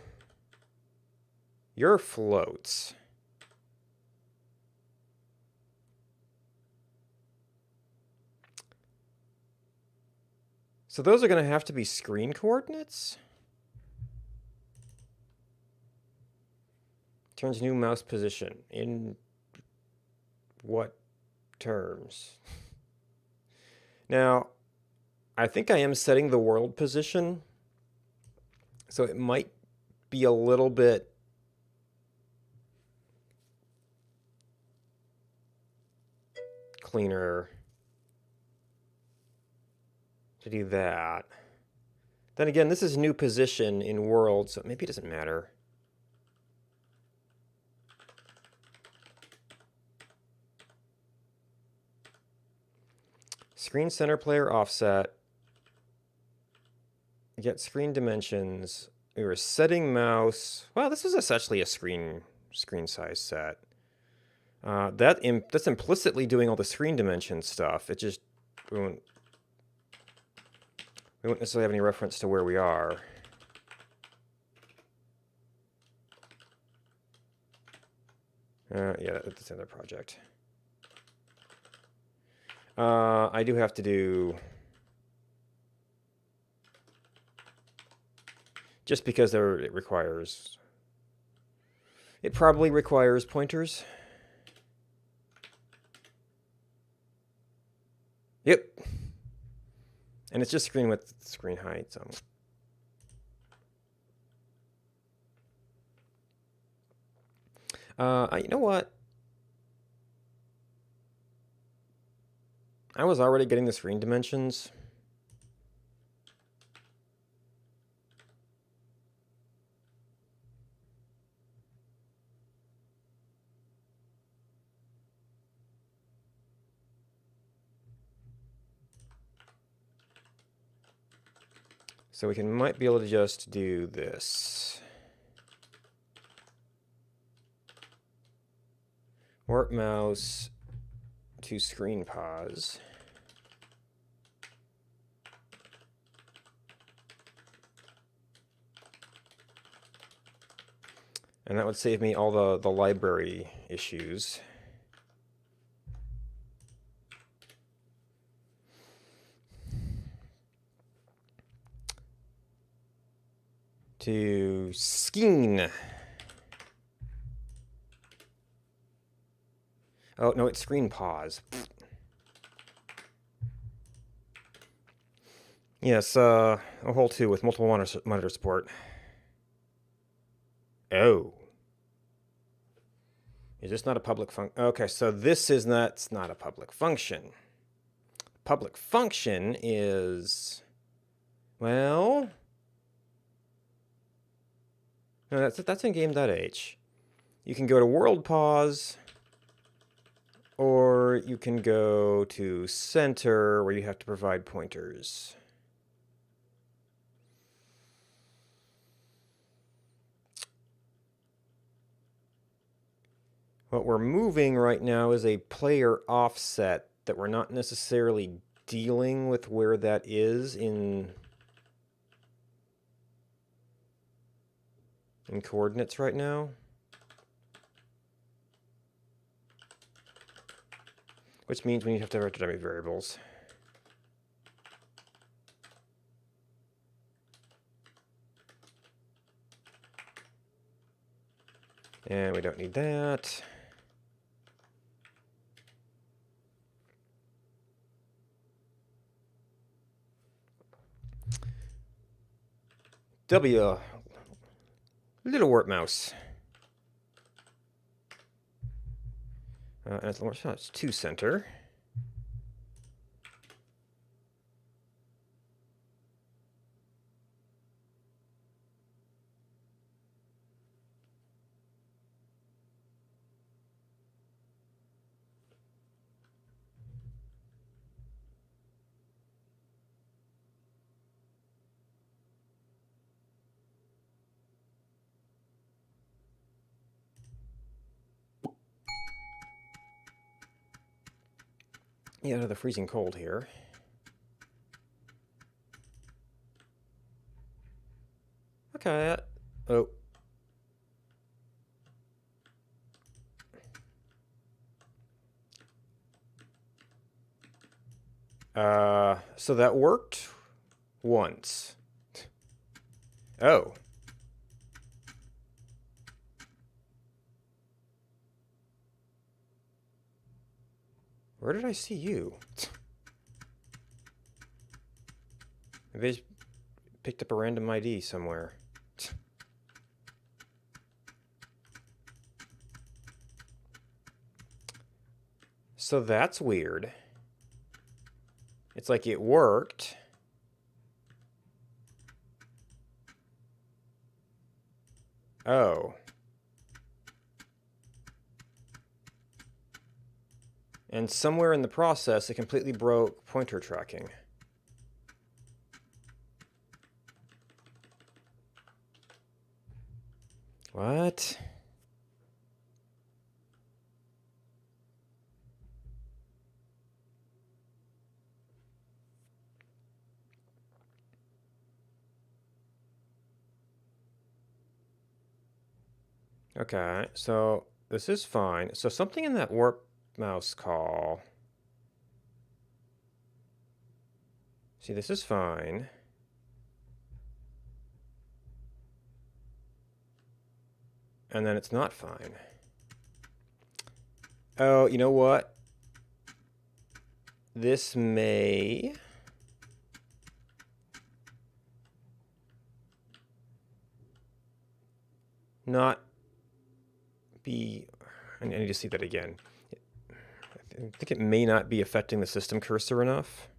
You're floats. So those are going to have to be screen coordinates? Turns new mouse position. In what terms? Now, I think I am setting the world position, so it might be a little bit cleaner to do that. Then again, this is new position in world, so maybe it doesn't matter. Screen center player offset. Get screen dimensions. We were setting mouse. Well, this is essentially a screen size set. That's implicitly doing all the screen dimension stuff. It just we won't necessarily have any reference to where we are. Yeah, that's another project. I do have to do, just because it probably requires pointers. Yep. And it's just screen width, screen height, so. You know what? I was already getting the screen dimensions. So we might be able to just do this. Warp mouse to screen pause. And that would save me all the library issues. To Skeen. Oh, no, it's screen pause. Yes, a whole 2 with multiple monitor support. Oh. Is this not a public function? Okay, so this is not, it's not a public function. Public function is, well, no, that's in game.h. You can go to world pause, or you can go to center where you have to provide pointers. What we're moving right now is a player offset that we're not necessarily dealing with where that is in coordinates right now. Which means we have to have dynamic variables. And we don't need that. W, little warp mouse. And it's to center. Yeah, the freezing cold here. Okay. Oh. So that worked once. Oh. Where did I see you? Maybe I just picked up a random ID somewhere. So that's weird. It's like it worked. Oh. And somewhere in the process, it completely broke pointer tracking. What? Okay, so this is fine. So something in that warp mouse call. See, this is fine. And then it's not fine. Oh, you know what? This may... not be... I need to see that again. I think it may not be affecting the system cursor enough.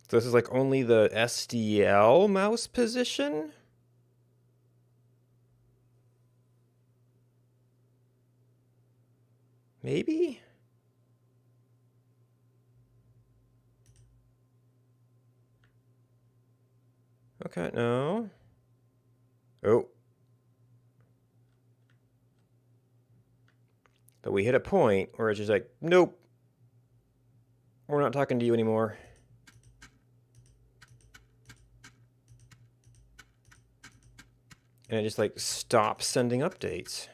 So this is like only the SDL mouse position? Maybe? Okay, no. Oh. But we hit a point where it's just like, nope. We're not talking to you anymore. And it just like stops sending updates.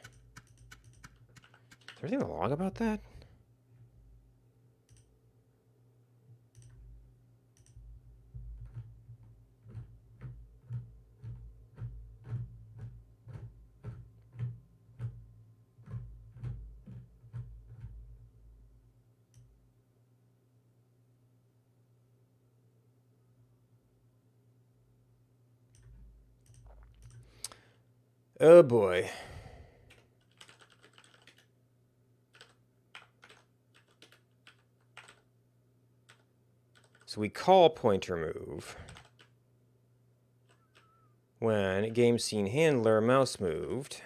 Is there anything to log about that? Oh boy. So we call pointer move when game scene handler mouse moved.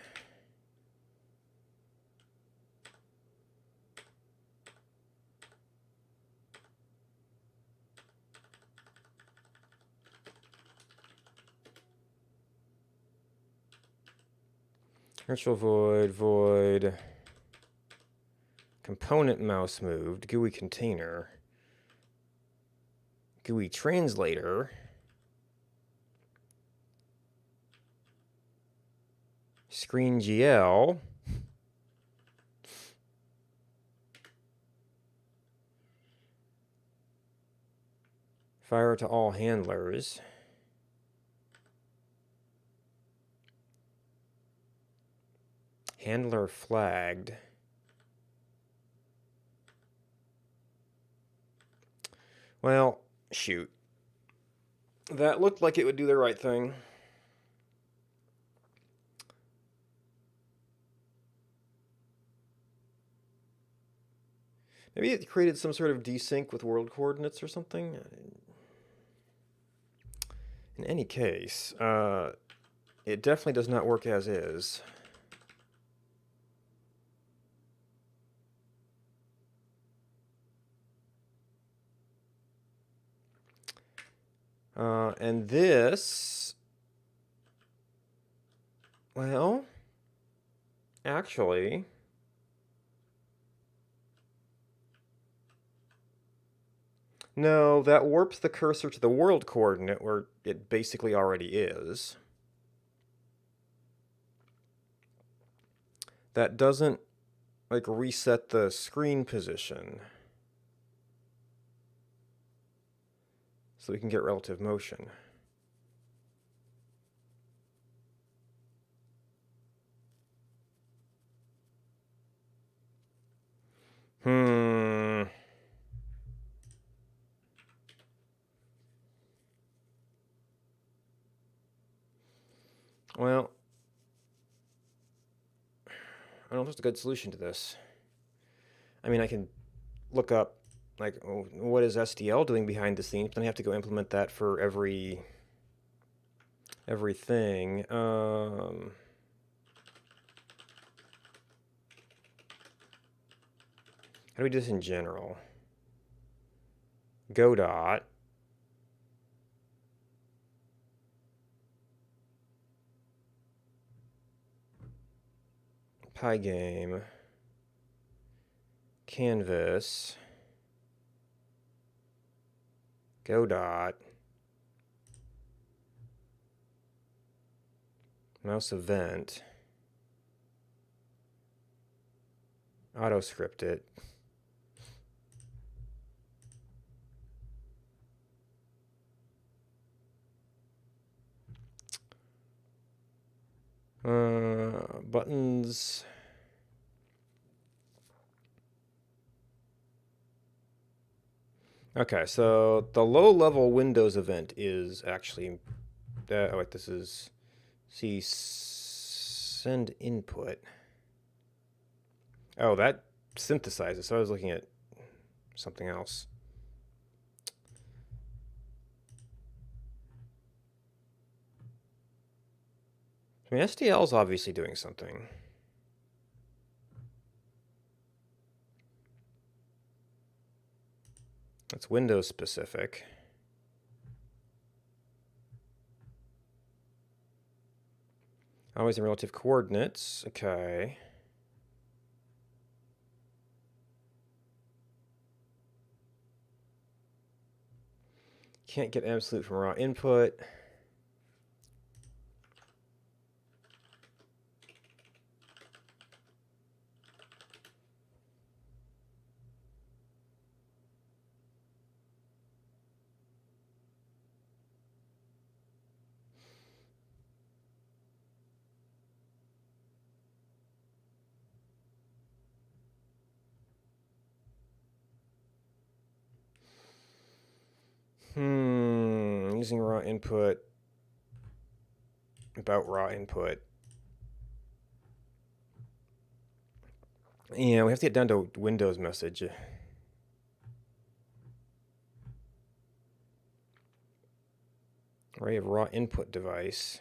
Virtual void, component mouse moved, GUI container, GUI translator, screen GL, fire to all handlers, handler flagged. Well, shoot. That looked like it would do the right thing. Maybe it created some sort of desync with world coordinates or something. In any case, it definitely does not work as is. And this, well, actually, no, that warps the cursor to the world coordinate where it basically already is. That doesn't, like, reset the screen position. So we can get relative motion. Well, I don't know if there's a good solution to this. I mean, I can look up, like, what is SDL doing behind the scenes, but then I have to go implement that for everything. How do we do this in general? Go dot. Pygame. Canvas. Go dot. Mouse event. Auto script it. Buttons. Okay, so the low-level Windows event is actually... oh, wait, this is... See, send input. Oh, that synthesizes. So I was looking at something else. I mean, SDL is obviously doing something. That's Windows specific. Always in relative coordinates. Okay. Can't get absolute from raw input. Using raw input. About raw input. Yeah, we have to get down to Windows message. Array of raw input device.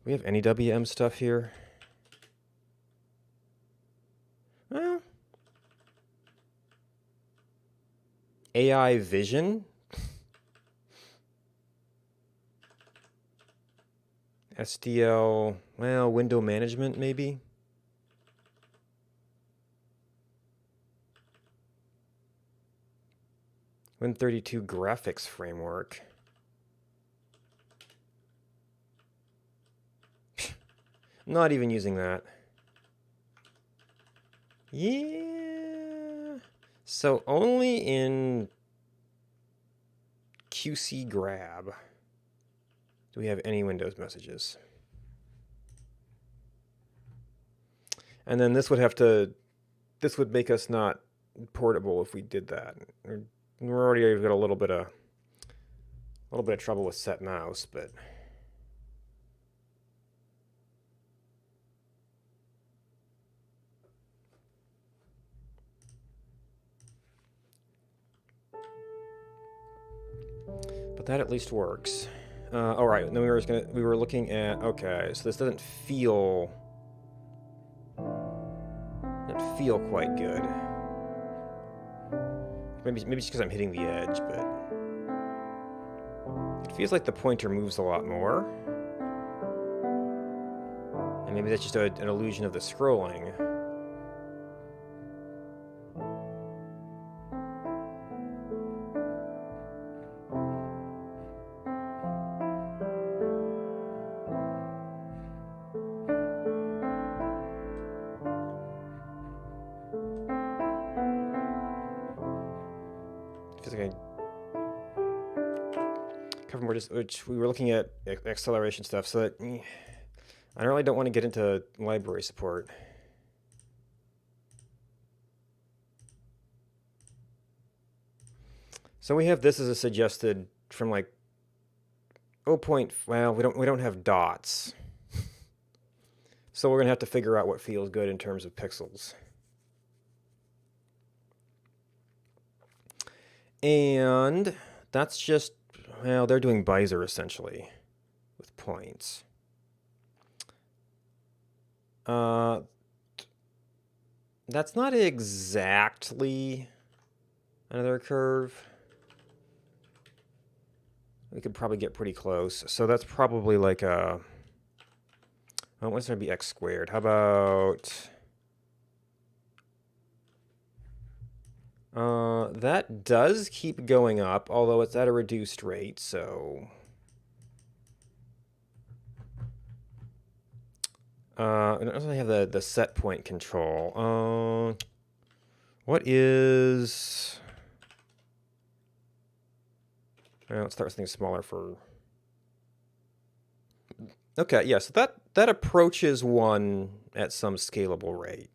We have any WM stuff here? Well, AI vision. SDL, well, window management maybe. Win32 graphics framework. Not even using that. Yeah. So only in QC grab do we have any Windows messages. And then this would make us not portable if we did that. We're already got a little bit of trouble with set mouse, but that at least works. All right, then we were looking at, okay, so this doesn't feel quite good. Maybe just because I'm hitting the edge, but it feels like the pointer moves a lot more. And maybe that's just an illusion of the scrolling. We were looking at acceleration stuff, so that I really don't want to get into library support. So we have this as a suggested from like well, we don't have dots. So we're gonna have to figure out what feels good in terms of pixels. And that's just, well, they're doing Bezier essentially with points. That's not exactly another curve. We could probably get pretty close. So that's probably like a, oh, what's going to be x squared? How about, that does keep going up, although it's at a reduced rate, so I don't really have the set point control. What is, well, let's start with something smaller for, okay, yeah, so that approaches 1 at some scalable rate.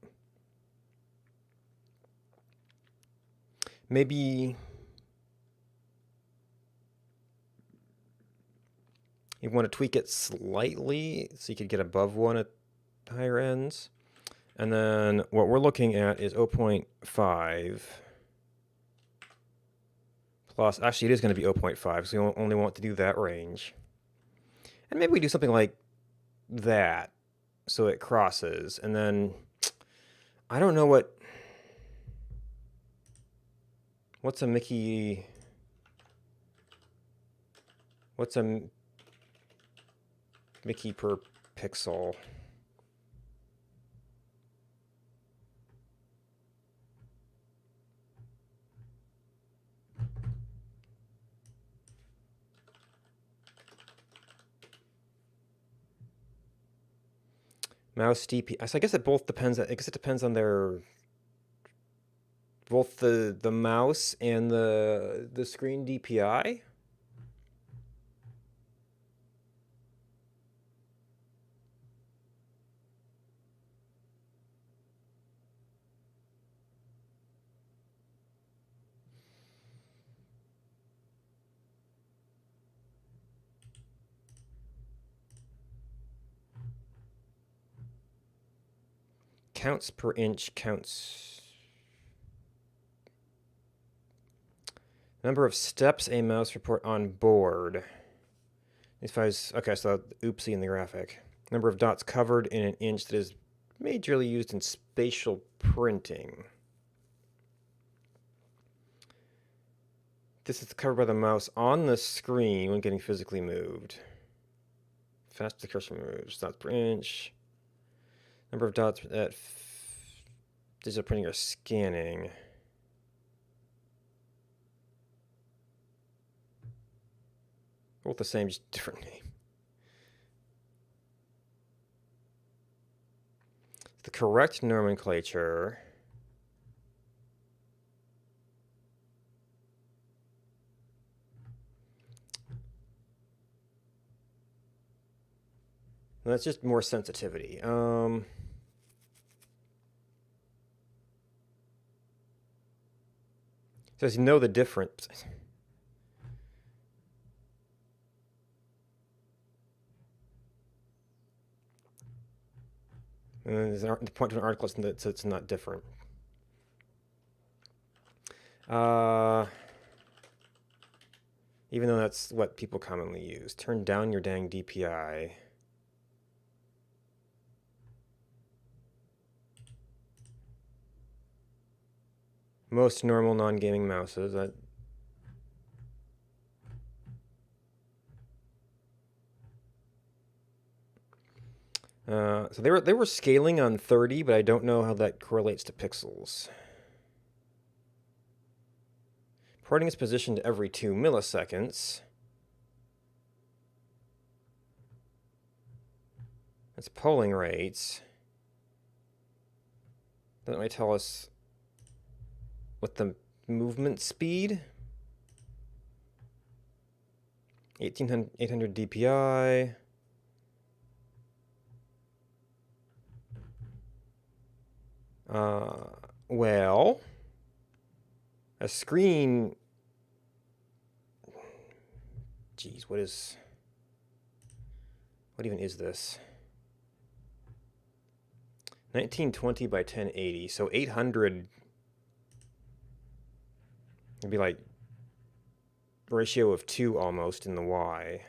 Maybe You want to tweak it slightly so you could get above 1 at higher ends. And then what we're looking at is 0.5 plus, actually it is going to be 0.5, so you only want to do that range. And maybe we do something like that, so it crosses. And then, I don't know what's a Mickey, what's a Mickey per pixel? Mouse DPI. So I guess it both depends. I guess it depends on both the mouse and the screen DPI. Counts per inch counts. Number of steps a mouse report on board. These files, okay, so oopsie in the graphic. Number of dots covered in an inch that is majorly used in spatial printing. This is covered by the mouse on the screen when getting physically moved. Fast the cursor moves. Dots per inch. Number of dots at digital printing or scanning. Both the same, just different name. The correct nomenclature. That's just more sensitivity. Says know the difference. And then there's the point to an article so it's not different. Even though that's what people commonly use. Turn down your dang DPI. Most normal non-gaming mouses. So they were scaling on 30, but I don't know how that correlates to pixels. Porting is positioned every 2 milliseconds. That's polling rates. That might tell us what the movement speed. 800 DPI. Well, a screen. Geez, what even is this? 1920 by 1080, so 800 would be like ratio of 2 almost in the Y.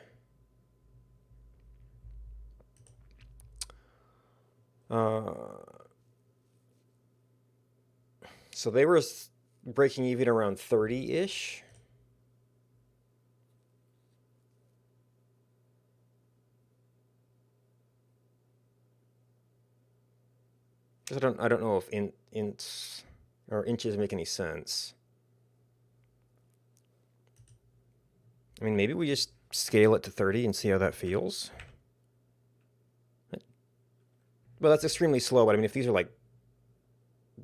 So they were breaking even around 30-ish. I don't know if ints or inches make any sense. I mean, maybe we just scale it to 30 and see how that feels. Well, that's extremely slow, but I mean, if these are like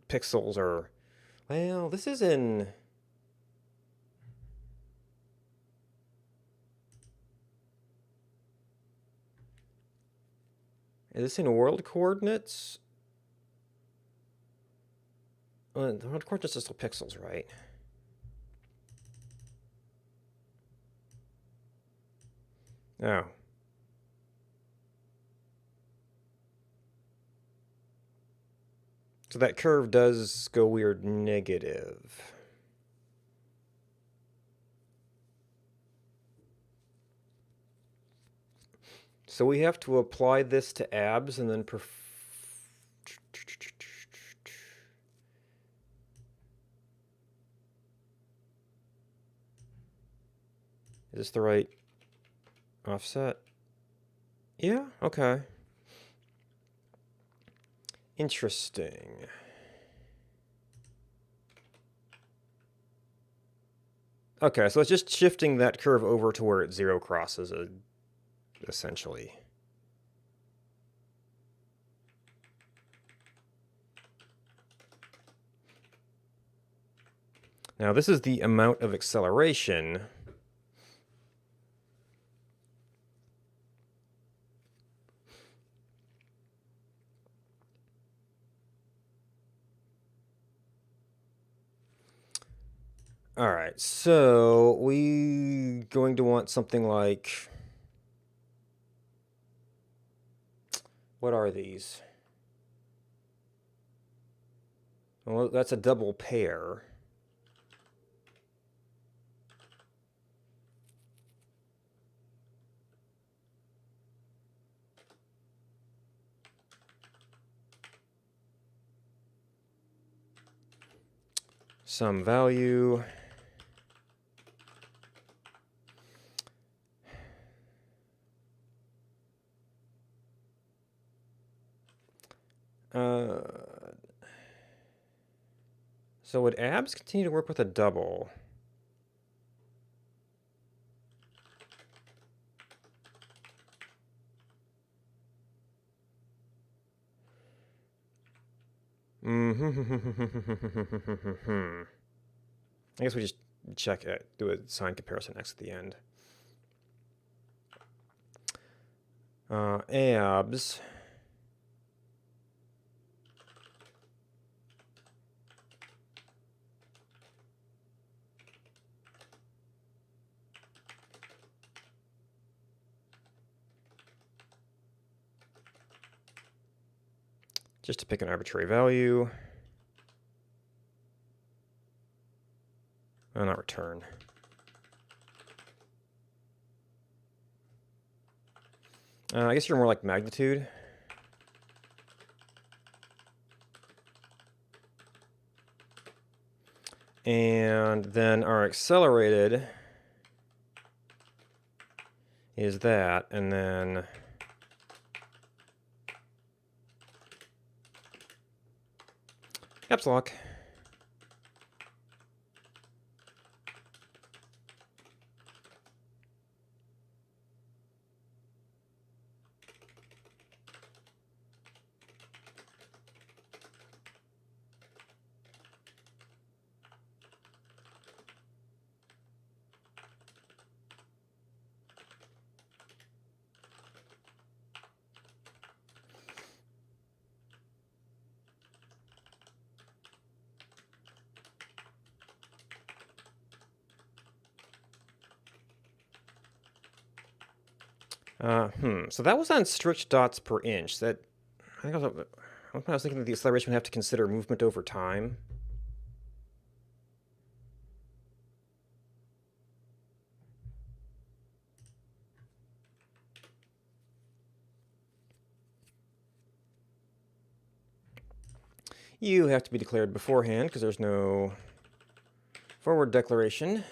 pixels or... Well, this is in... Is this in world coordinates? The world coordinates are still pixels, right? Oh. So that curve does go weird negative. So we have to apply this to abs and then is this the right offset? Yeah, okay. Interesting. Okay, so it's just shifting that curve over to where it zero crosses, essentially. Now this is the amount of acceleration. All right, so we going to want something like, what are these? Well, that's a double pair. Some value. So would abs continue to work with a double? I guess we just check it, do a sign comparison next at the end. Abs. Just to pick an arbitrary value. Not return. I guess you're more like magnitude. And then our accelerated is that, and then caps lock. So that was on strict dots per inch. That I was thinking that the acceleration would have to consider movement over time. You have to be declared beforehand because there's no forward declaration.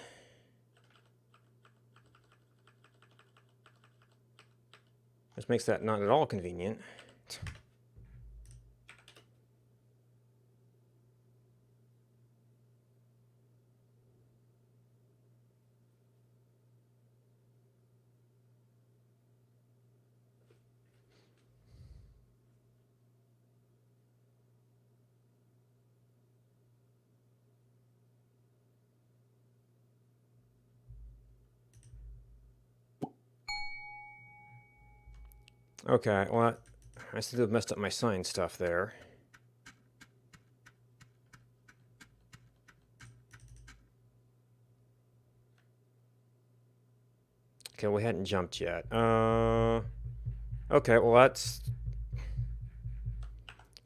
This makes that not at all convenient. Okay, well, I seem to have messed up my sign stuff there. Okay, we hadn't jumped yet. Okay, well, that's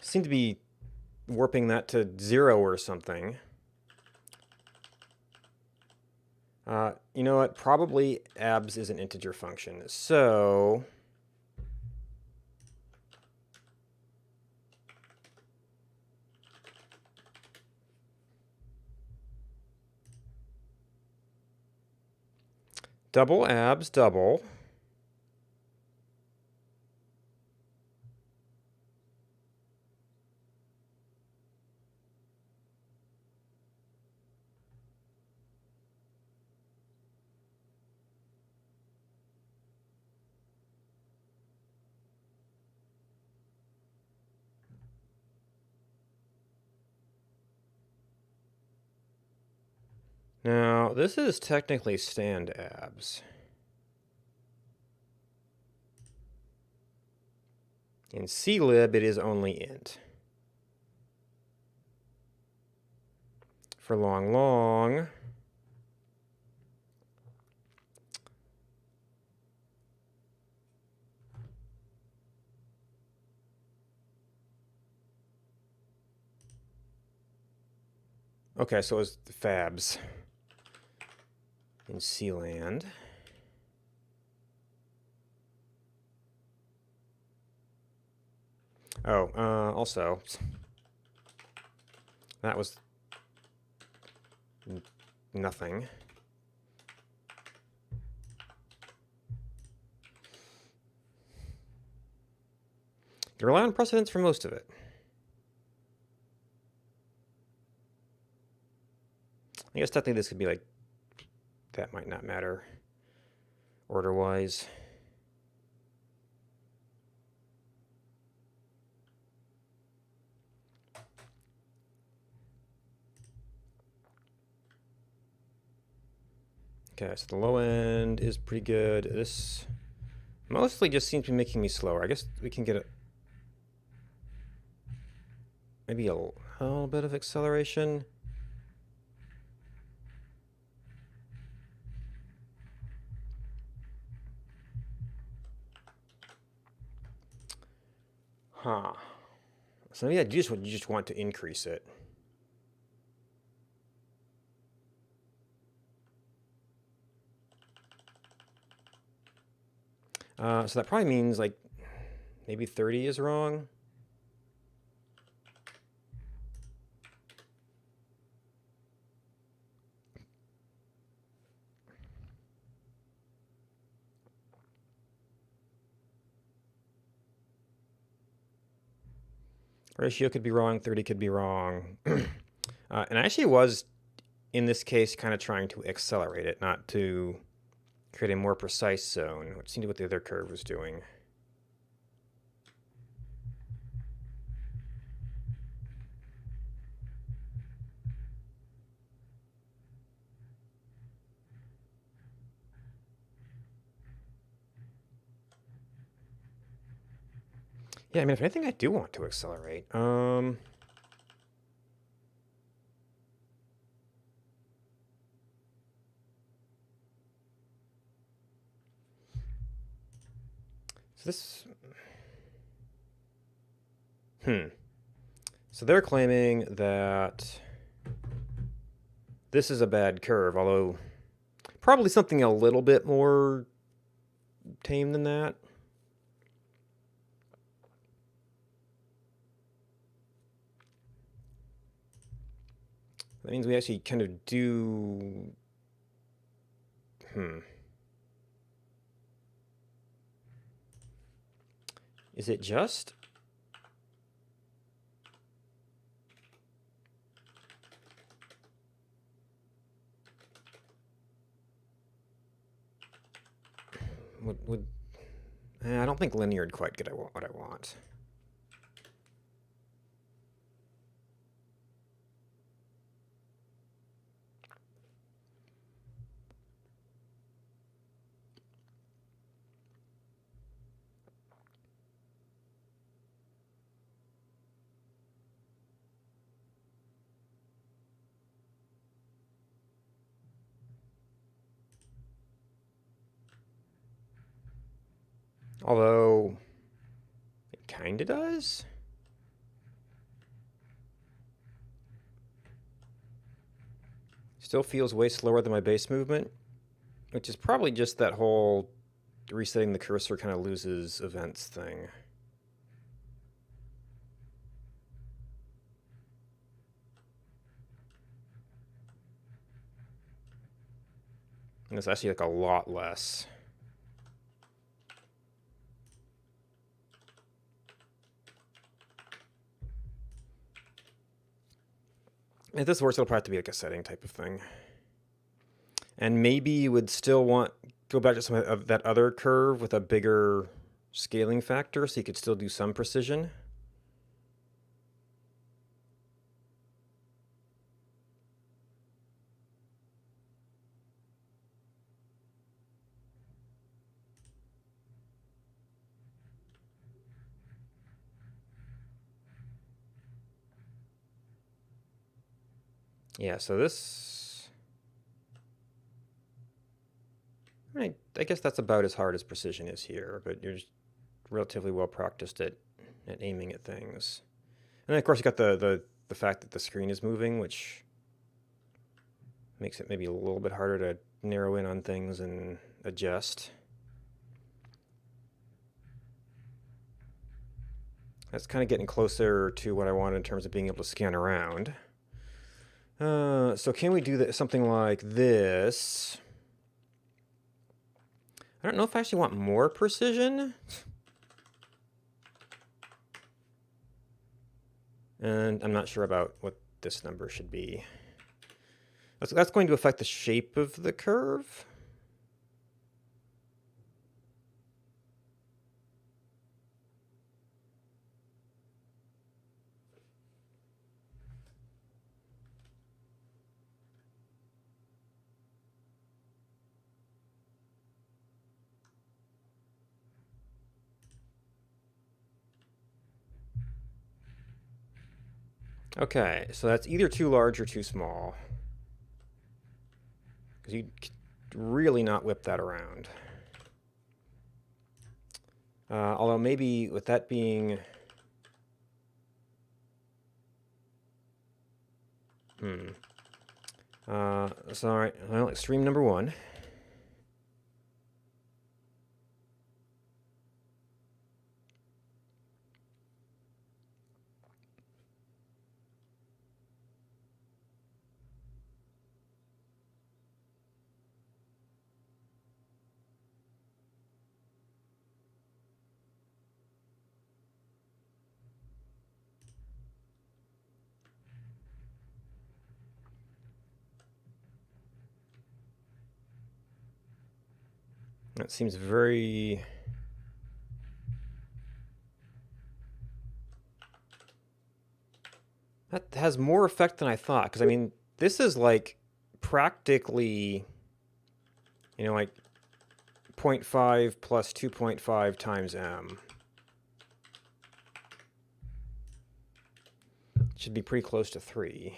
seemed to be warping that to 0 or something. You know what? Probably abs is an integer function. So double abs double. Now, this is technically stand abs. In clib, it is only int. For long, long, okay, so it was the fabs in C-land. Oh, also, that was nothing. You rely on precedence for most of it. I guess technically this could be like, that might not matter order-wise. Okay, so the low end is pretty good. This mostly just seems to be making me slower. I guess we can get maybe a little bit of acceleration. Huh. So maybe you just want to increase it. So that probably means like maybe 30 is wrong. Ratio could be wrong, 30 could be wrong. And I actually was, in this case, kind of trying to accelerate it, not to create a more precise zone, which seemed to be what the other curve was doing. Yeah, I mean, if anything, I do want to accelerate. So this... So they're claiming that this is a bad curve, although probably something a little bit more tame than that. That means we actually kind of do... Is it just? I don't think linear would quite get what I want. Although, it kind of does. Still feels way slower than my base movement, which is probably just that whole resetting the cursor kind of loses events thing. And it's actually like a lot less. If this works, it'll probably have to be like a setting type of thing. And maybe you would still want go back to some of that other curve with a bigger scaling factor so you could still do some precision. Yeah, so this... I guess that's about as hard as precision is here, but you're just relatively well practiced at aiming at things. And then of course you got the fact that the screen is moving, which makes it maybe a little bit harder to narrow in on things and adjust. That's kind of getting closer to what I want in terms of being able to scan around. So can we do something like this? I don't know if I actually want more precision. And I'm not sure about what this number should be. That's going to affect the shape of the curve. Okay, so that's either too large or too small. Because you really not whip that around. Although maybe with that being... So alright, well, extreme number 1. That seems very... That has more effect than I thought, because I mean, this is like practically, you know, like 0.5 plus 2.5 times m. Should be pretty close to 3.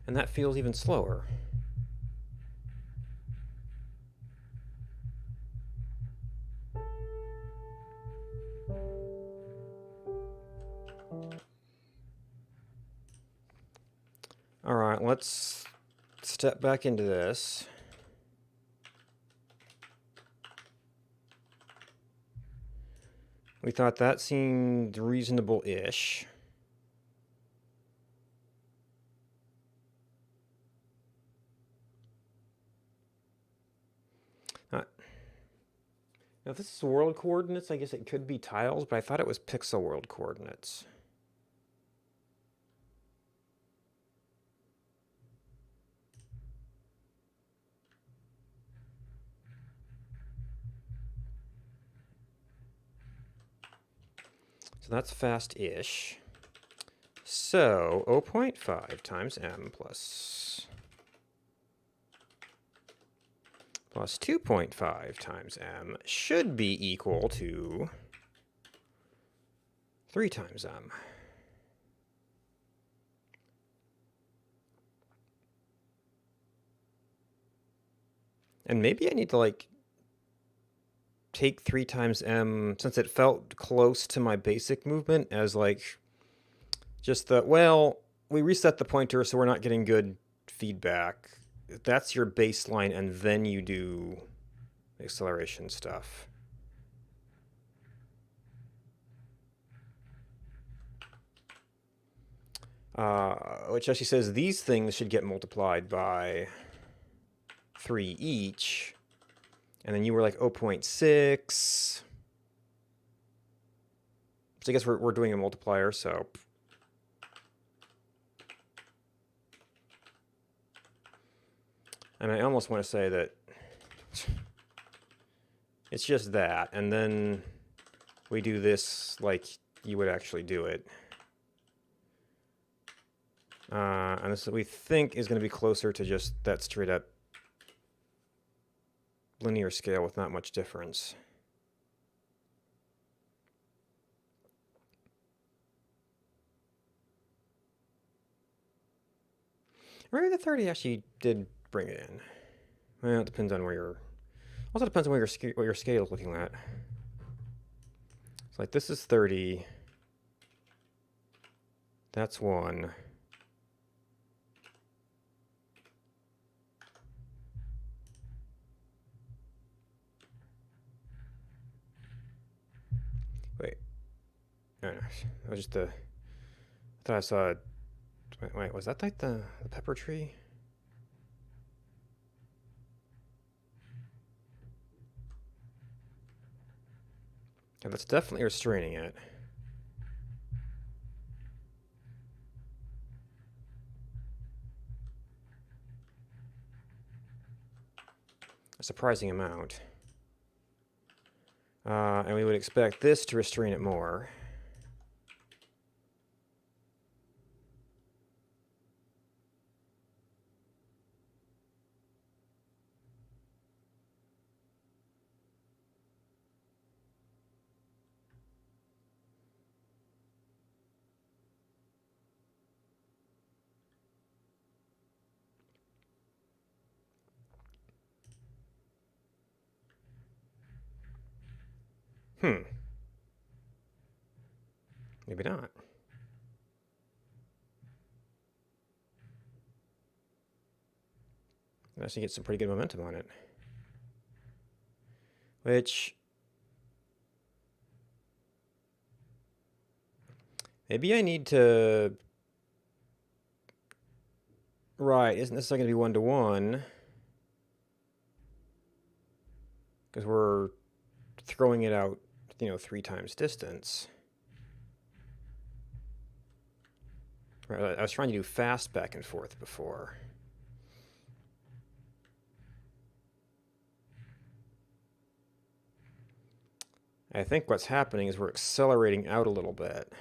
And that feels even slower. All right, let's step back into this. We thought that seemed reasonable-ish. Now, if this is world coordinates, I guess it could be tiles, but I thought it was pixel world coordinates. So that's fast-ish. So 0.5 times m plus plus 2.5 times m should be equal to 3 times m. And maybe I need to, like, take 3 times m, since it felt close to my basic movement, as, like, just the, well, we reset the pointer so we're not getting good feedback. That's your baseline, and then you do acceleration stuff. Which actually says these things should get multiplied by 3 each. And then you were like 0.6. So I guess we're doing a multiplier, so. And I almost want to say that it's just that. And then we do this like you would actually do it. And this we think is going to be closer to just that straight up linear scale with not much difference. Maybe the 30 actually did bring it in. Well, it depends on where you're. Also depends on what your scale is looking at. It's like this is 30. That's 1. Wait. No, that was just the. I thought I saw. Wait, was that like the pepper tree? Yeah, that's definitely restraining it. A surprising amount. And we would expect this to restrain it more. Maybe not. I actually get some pretty good momentum on it. Which... maybe I need to... Right, isn't this going to be 1-to-1? Because we're throwing it out, 3 times distance. Right, I was trying to do fast back and forth before. I think what's happening is we're accelerating out a little bit.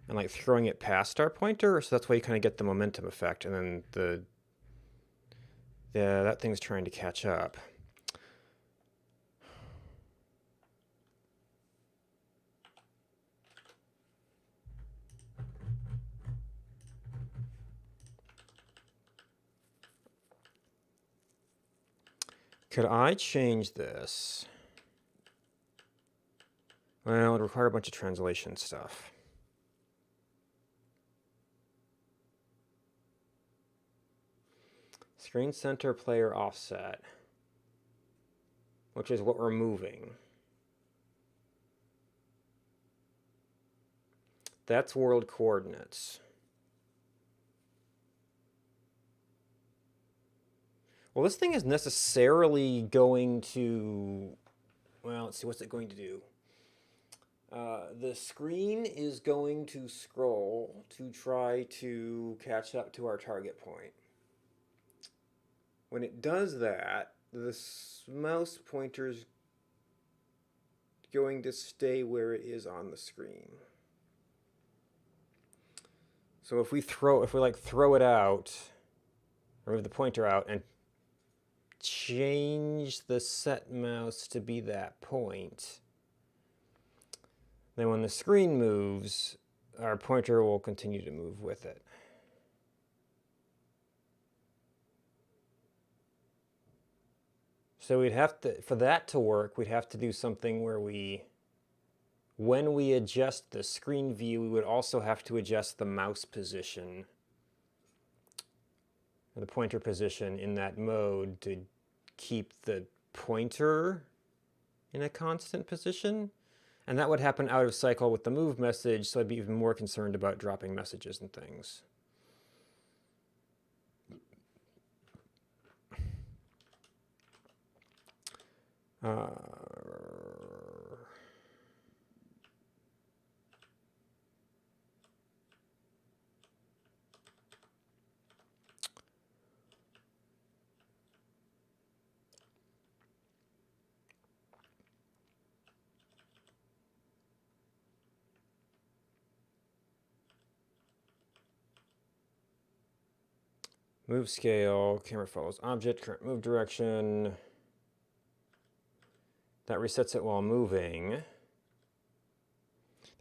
And like throwing it past our pointer, so that's why you kind of get the momentum effect, and then that thing's trying to catch up. Could I change this? Well, it would require a bunch of translation stuff. Screen center player offset, which is what we're moving. That's world coordinates. Well, this thing is necessarily going to... Well, let's see, what's it going to do? The screen is going to scroll to try to catch up to our target point. When it does that, the mouse pointer's going to stay where it is on the screen. So if we throw it out, remove the pointer out, and change the set mouse to be that point, then when the screen moves, our pointer will continue to move with it. So we'd have to, for that to work, we'd have to do something where when we adjust the screen view, we would also have to adjust the mouse position, or the pointer position in that mode to keep the pointer in a constant position. And that would happen out of cycle with the move message, so I'd be even more concerned about dropping messages and things. Move scale, camera follows object, current move direction. That resets it while moving.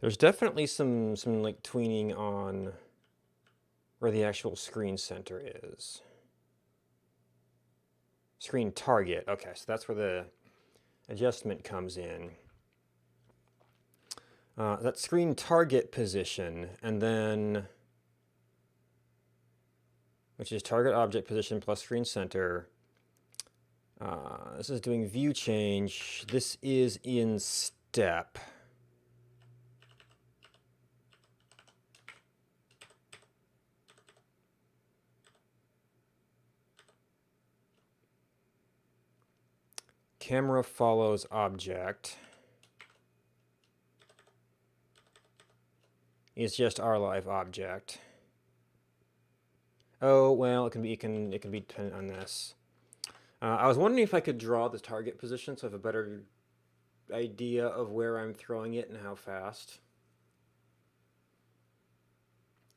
There's definitely some like tweening on where the actual screen center is. Screen target. Okay, so that's where the adjustment comes in. That screen target position, and then, which is target object position plus screen center. This is doing view change. This is in step. Camera follows object. It's just our live object. Oh well, it can be dependent on this. I was wondering if I could draw the target position so I have a better idea of where I'm throwing it and how fast.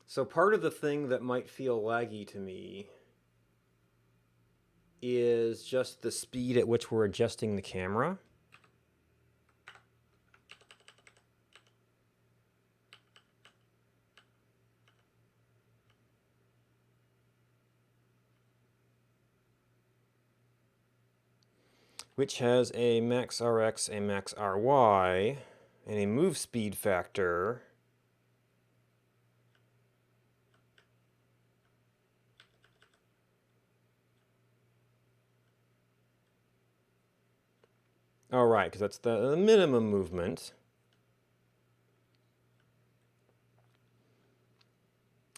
So part of the thing that might feel laggy to me is just the speed at which we're adjusting the camera. Which has a max RX, a max RY, and a move speed factor. Oh, right, because that's the minimum movement.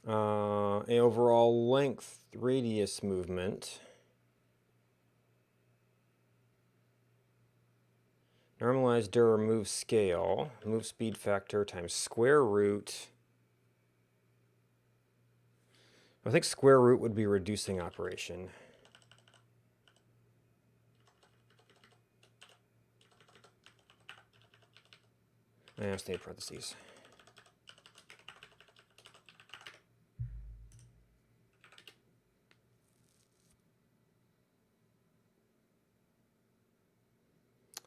A overall length radius movement. Normalized dir move scale, move speed factor times square root. I think square root would be reducing operation. I stay in parentheses.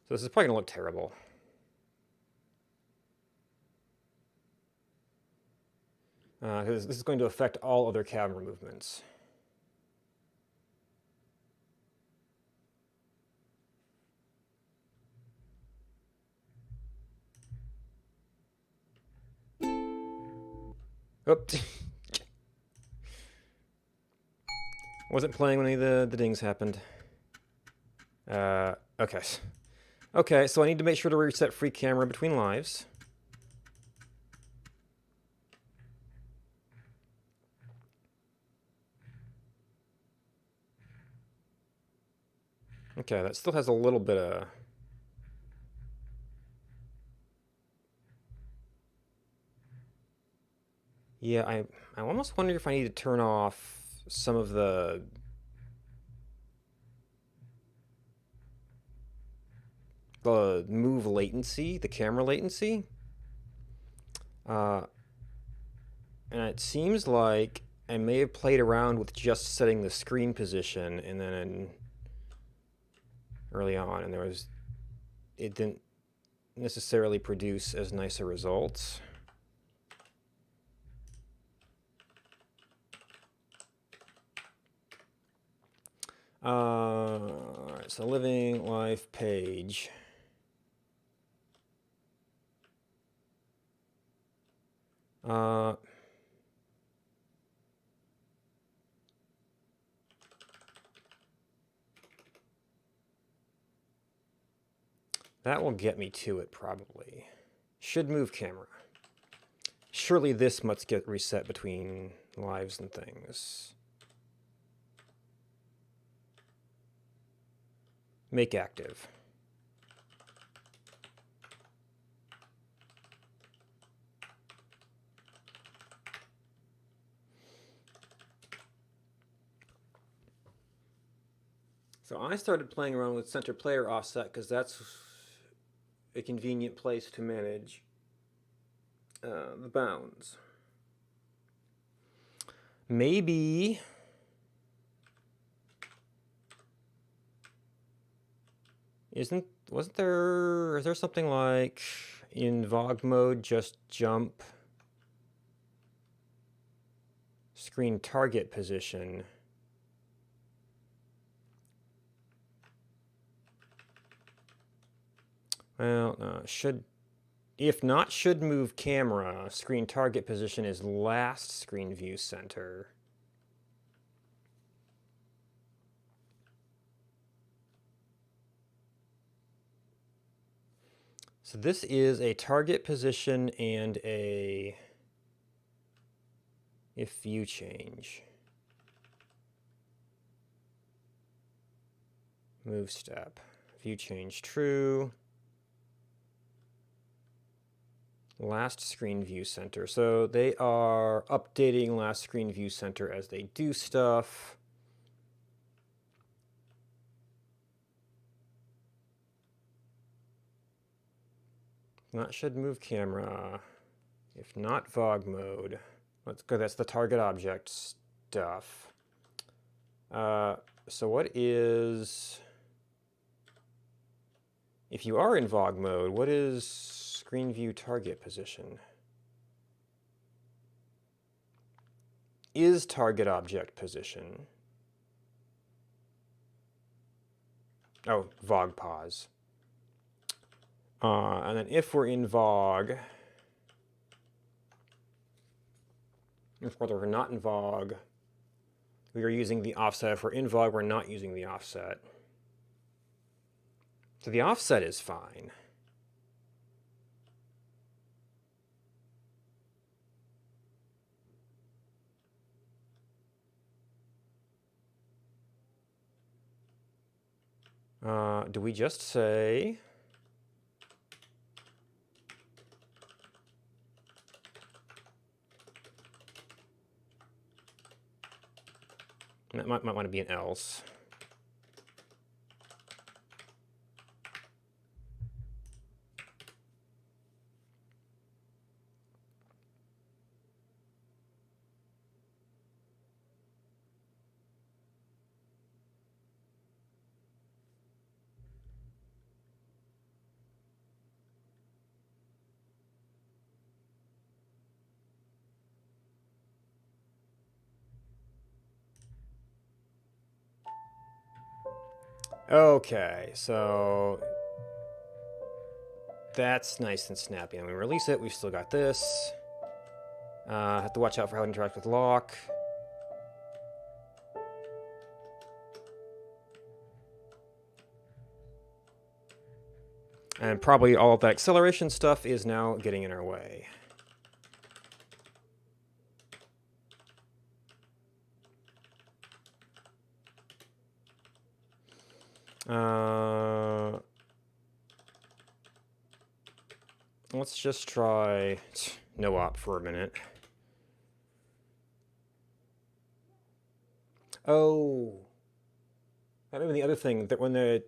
So this is probably going to look terrible. Because this is going to affect all other camera movements. Oops. Wasn't playing when any of the dings happened. Okay. Okay, so I need to make sure to reset free camera between lives. Okay, that still has a little bit of... Yeah, I almost wonder if I need to turn off some of the move latency, the camera latency. And it seems like I may have played around with just setting the screen position and then early on, and it didn't necessarily produce as nice a result. Alright, so living life page. That will get me to it, probably. Should move camera. Surely this must get reset between lives and things. Make active. So I started playing around with center player offset because that's a convenient place to manage the bounds. Maybe is there something like in VOG mode just jump screen target position? Well, if not, should move camera. Screen target position is last screen view center. So this is a target position and a if view change. Move step. View change true. Last screen view center. So they are updating last screen view center as they do stuff. That should move camera. If not VOG mode. Let's go. That's the target object stuff. So what is... If you are in VOG mode, what is screen view target position? Is target object position. Oh, VOG pause. And then if we're in VOG, if we're not in VOG, we are using the offset. If we're in VOG, we're not using the offset. So the offset is fine. Do we just say... That might want to be an else. Okay, so that's nice and snappy. And we release it, we've still got this. Have to watch out for how it interacts with lock. And probably all of that acceleration stuff is now getting in our way. Let's just try no op for a minute. Oh, that may be the other thing, that when the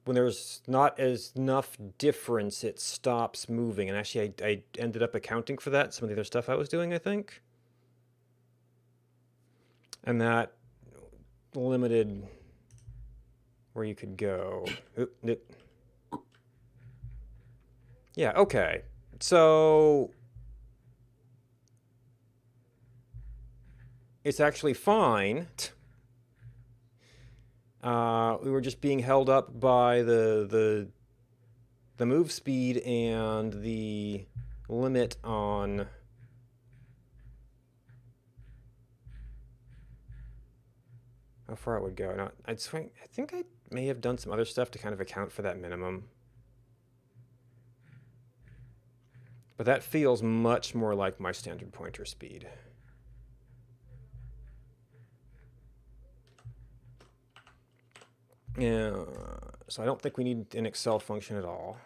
when there's not as enough difference, it stops moving. And actually, I ended up accounting for that in some of the other stuff I was doing, I think. And that limited where you could go. Oop, nope. Yeah, okay. So it's actually fine. We were just being held up by the move speed and the limit on how far it would go. Now, I think I may have done some other stuff to kind of account for that minimum. But that feels much more like my standard pointer speed. Yeah, so I don't think we need an Excel function at all.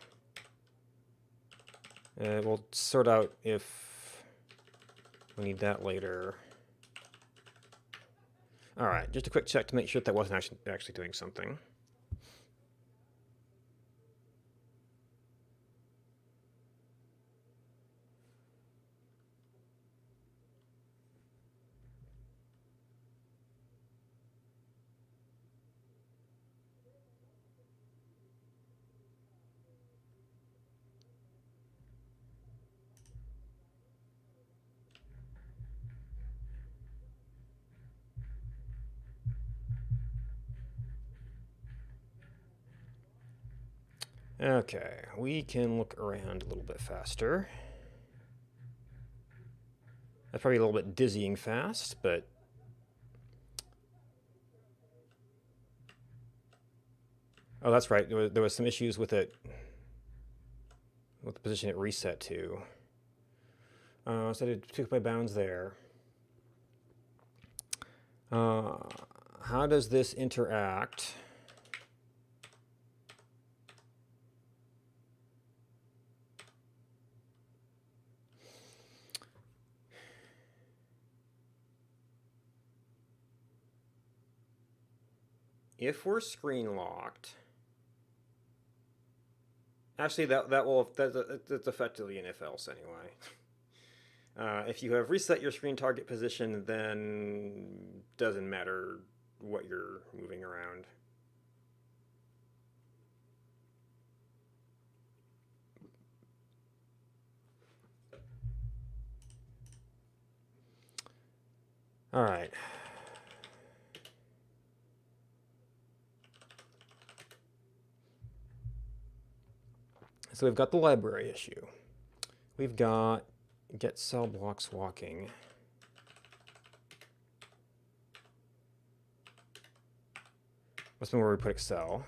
We'll sort out if we need that later. All right, just a quick check to make sure that wasn't actually doing something. Okay, we can look around a little bit faster. That's probably a little bit dizzying fast, but oh, that's right. There was some issues with it, with the position it reset to. So I took my bounds there. How does this interact? If we're screen locked, actually that's effectively an if else anyway. If you have reset your screen target position, then doesn't matter what you're moving around. All right. So we've got the library issue. We've got get cell blocks walking. Must be where we put Excel.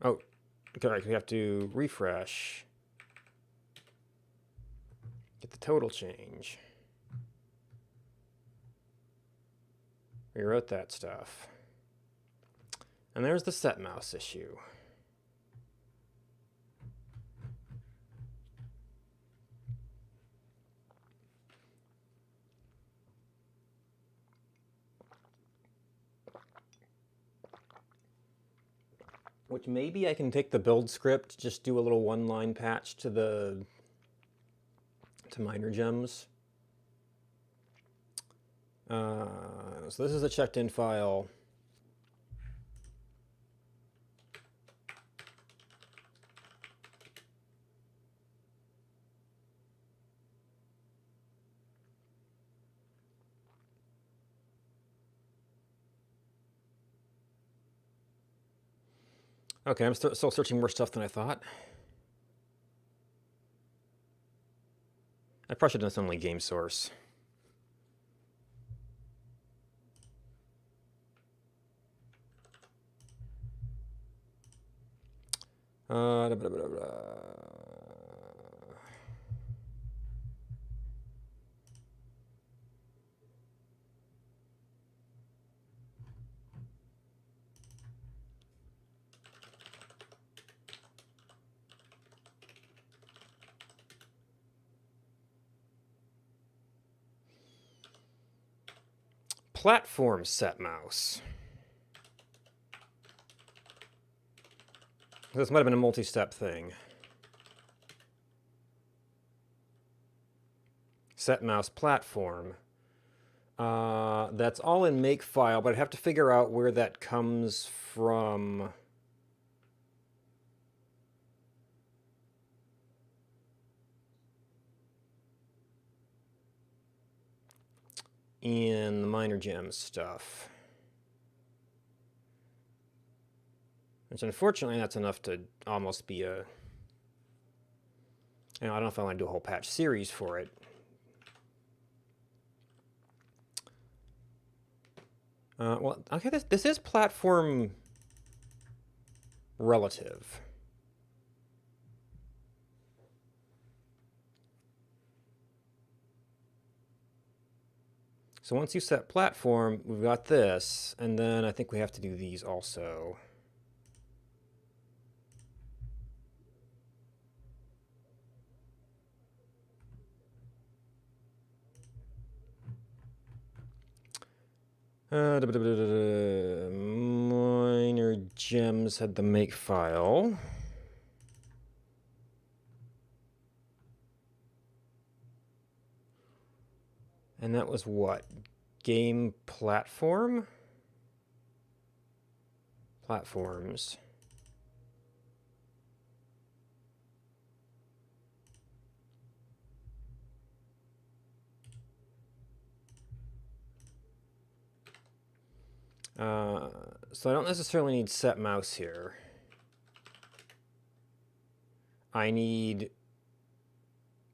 Oh, correct. We have to refresh. Get the total change. Rewrote that stuff. And there's the set mouse issue. Which maybe I can take the build script, just do a little one-line patch to minor gems. So this is a checked-in file. Okay, I'm still searching more stuff than I thought. I probably should have done something like game source. Blah, blah, blah, blah. platform set mouse. This might have been a multi-step thing. Set mouse platform. That's all in makefile, but I'd have to figure out where that comes from. In the minor gem stuff. Which unfortunately that's enough to almost be a... I don't know if I want to do a whole patch series for it. Well, okay, this is platform relative. So once you set platform, we've got this, and then I think we have to do these also. Minor gems had the make file. And that was what? Game platform? Platforms. So I don't necessarily need set mouse here. I need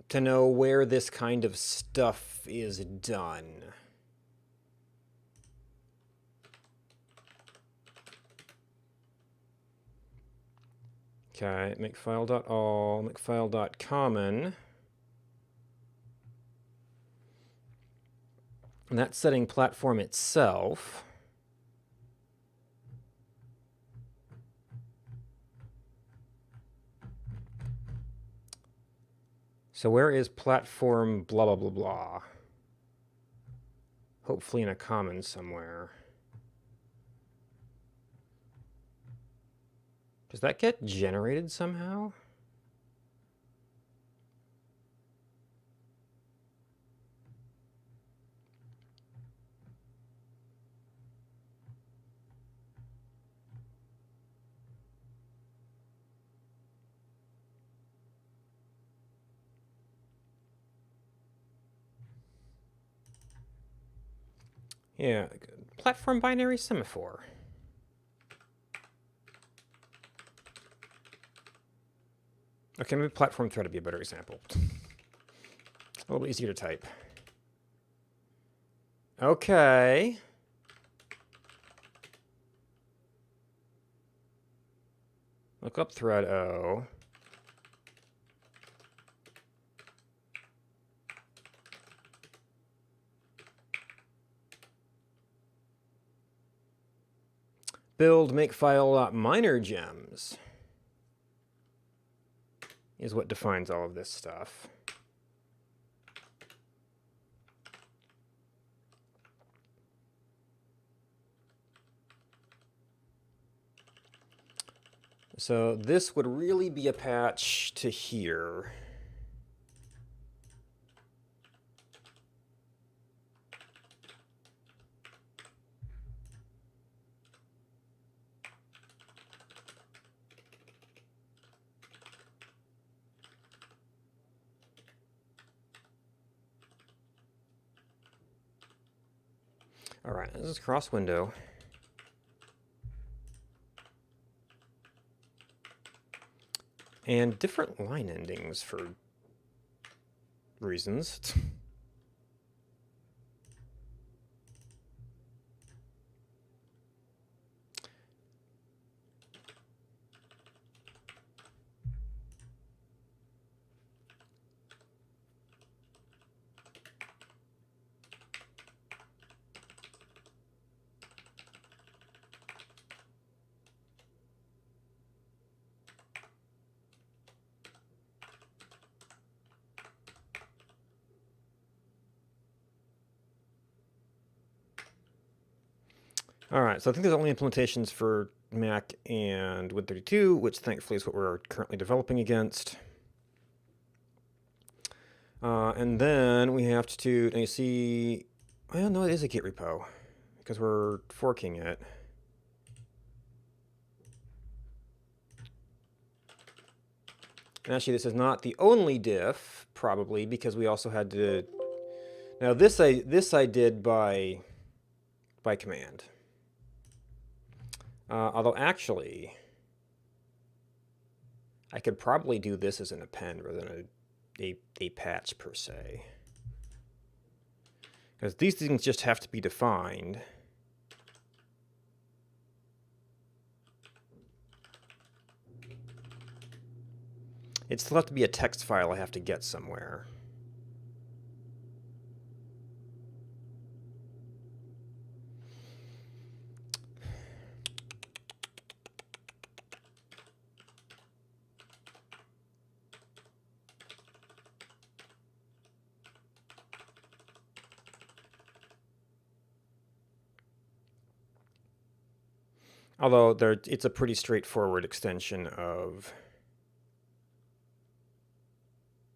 to know where this kind of stuff is done. Okay, makefile.all, makefile.common. And that's setting platform itself. So where is platform blah blah blah blah? Hopefully in a common somewhere. Does that get generated somehow? Yeah, platform binary semaphore. Okay, maybe platform thread would be a better example. A little easier to type. Okay. Look up thread O. Build makefile.minor gems is what defines all of this stuff. So this would really be a patch to here. All right, this is cross window. And different line endings for reasons. All right, so I think there's only implementations for Mac and Win32, which thankfully is what we're currently developing against. And then we have to, now you see, well, no, it is a Git repo because we're forking it. And actually, this is not the only diff, probably, because we also had to. Now this I did by command. Although actually, I could probably do this as an append rather than a patch per se, because these things just have to be defined. It still have to be a text file I have to get somewhere. Although it's a pretty straightforward extension of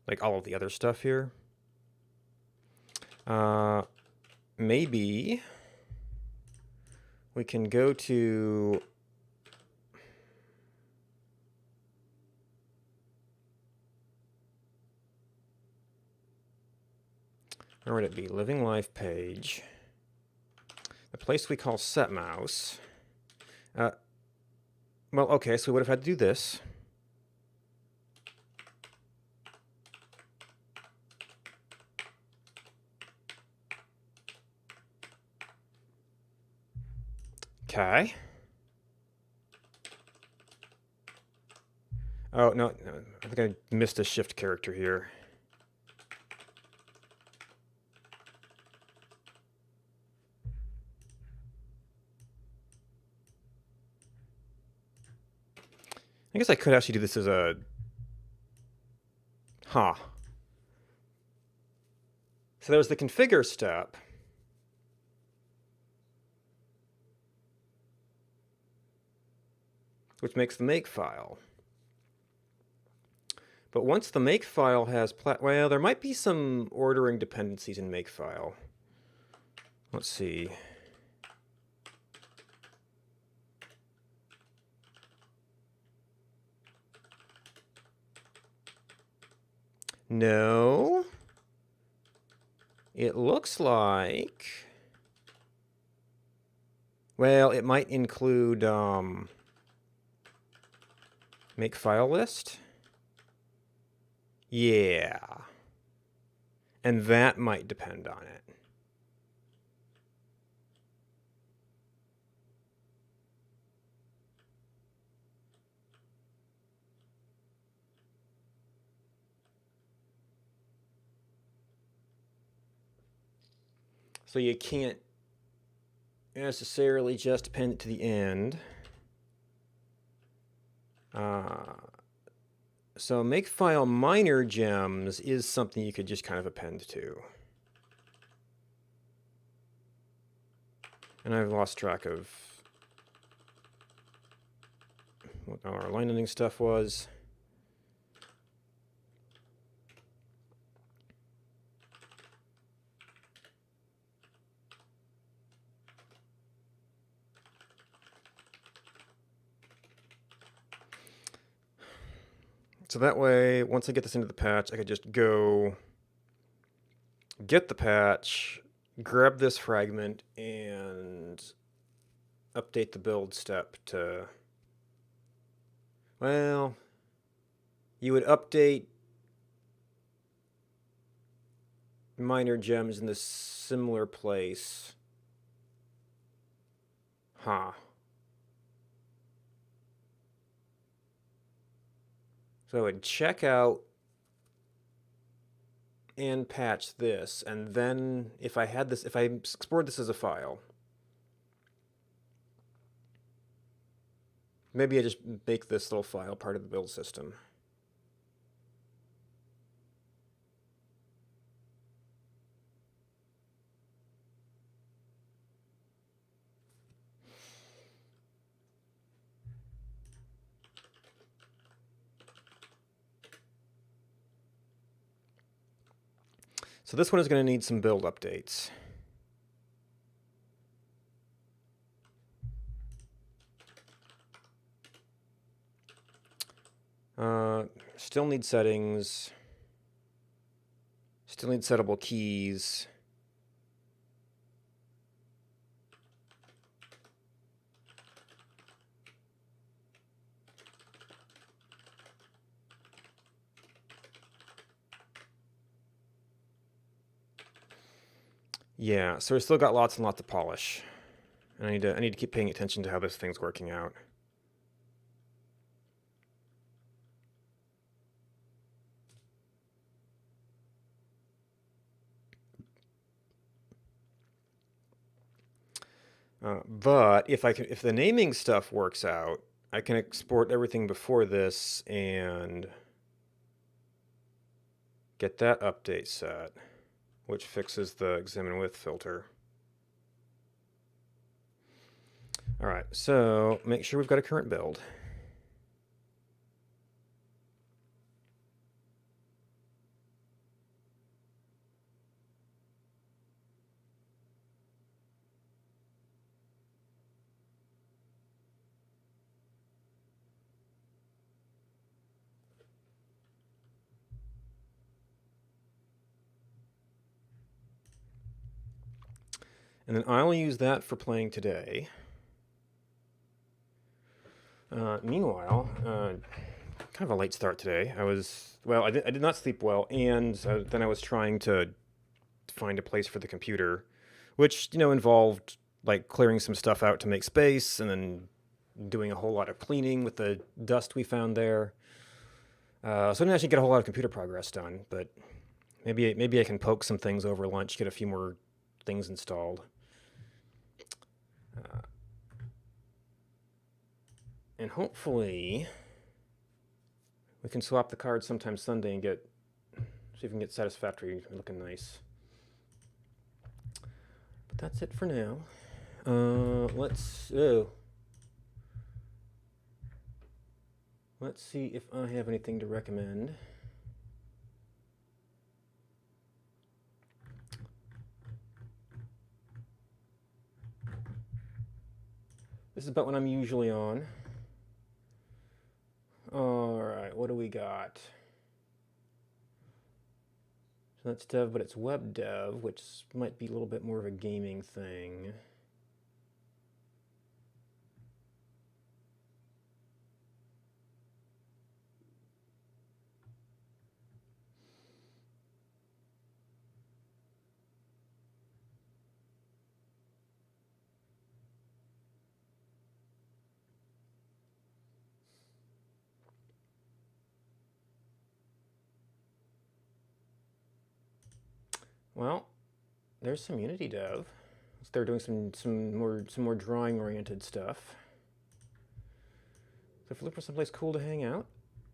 like all of the other stuff here. Maybe we can go to where would it be? Living Life page. The place we call set mouse. Well, okay, so we would have had to do this. Okay. Oh, no, I think I missed a shift character here. I guess I could actually do this as a... Huh. So there's the configure step. Which makes the make file. But once the make file has... well, there might be some ordering dependencies in make file. Let's see. No. It looks like... well, it might include make file list. Yeah. And that might depend on it. So you can't necessarily just append it to the end. So makefile minor gems is something you could just kind of append to. And I've lost track of what our line ending stuff was. So that way, once I get this into the patch, I could just go get the patch, grab this fragment, and update the build step to... well, you would update minor gems in this similar place. Huh. So I would check out and patch this, and then if I had this, if I explored this as a file, maybe I just make this little file part of the build system. So this one is going to need some build updates. Still need settings. Still need settable keys. Yeah, so we still got lots and lots of polish. And I need to keep paying attention to how this thing's working out. But if the naming stuff works out, I can export everything before this and get that update set, which fixes the examine with filter. All right, so make sure we've got a current build. And then I'll use that for playing today. Meanwhile, kind of a late start today. I did not sleep well, and then I was trying to find a place for the computer, which, involved like clearing some stuff out to make space, and then doing a whole lot of cleaning with the dust we found there. So I didn't actually get a whole lot of computer progress done, but maybe I can poke some things over lunch, get a few more things installed. And hopefully we can swap the cards sometime Sunday and see if we can get Satisfactory looking nice. But that's it for now. Let's see if I have anything to recommend. This is about when I'm usually on. Alright, what do we got? So that's dev, but it's web dev, which might be a little bit more of a gaming thing. Well, there's some Unity dev. They're doing some more drawing oriented stuff. So if you're looking for someplace cool to hang out,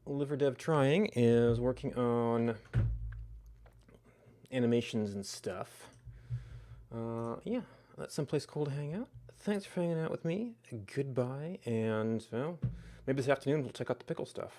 Liver Dev Trying is working on animations and stuff. Yeah, that's someplace cool to hang out. Thanks for hanging out with me. Goodbye, and well, maybe this afternoon we'll check out the pickle stuff.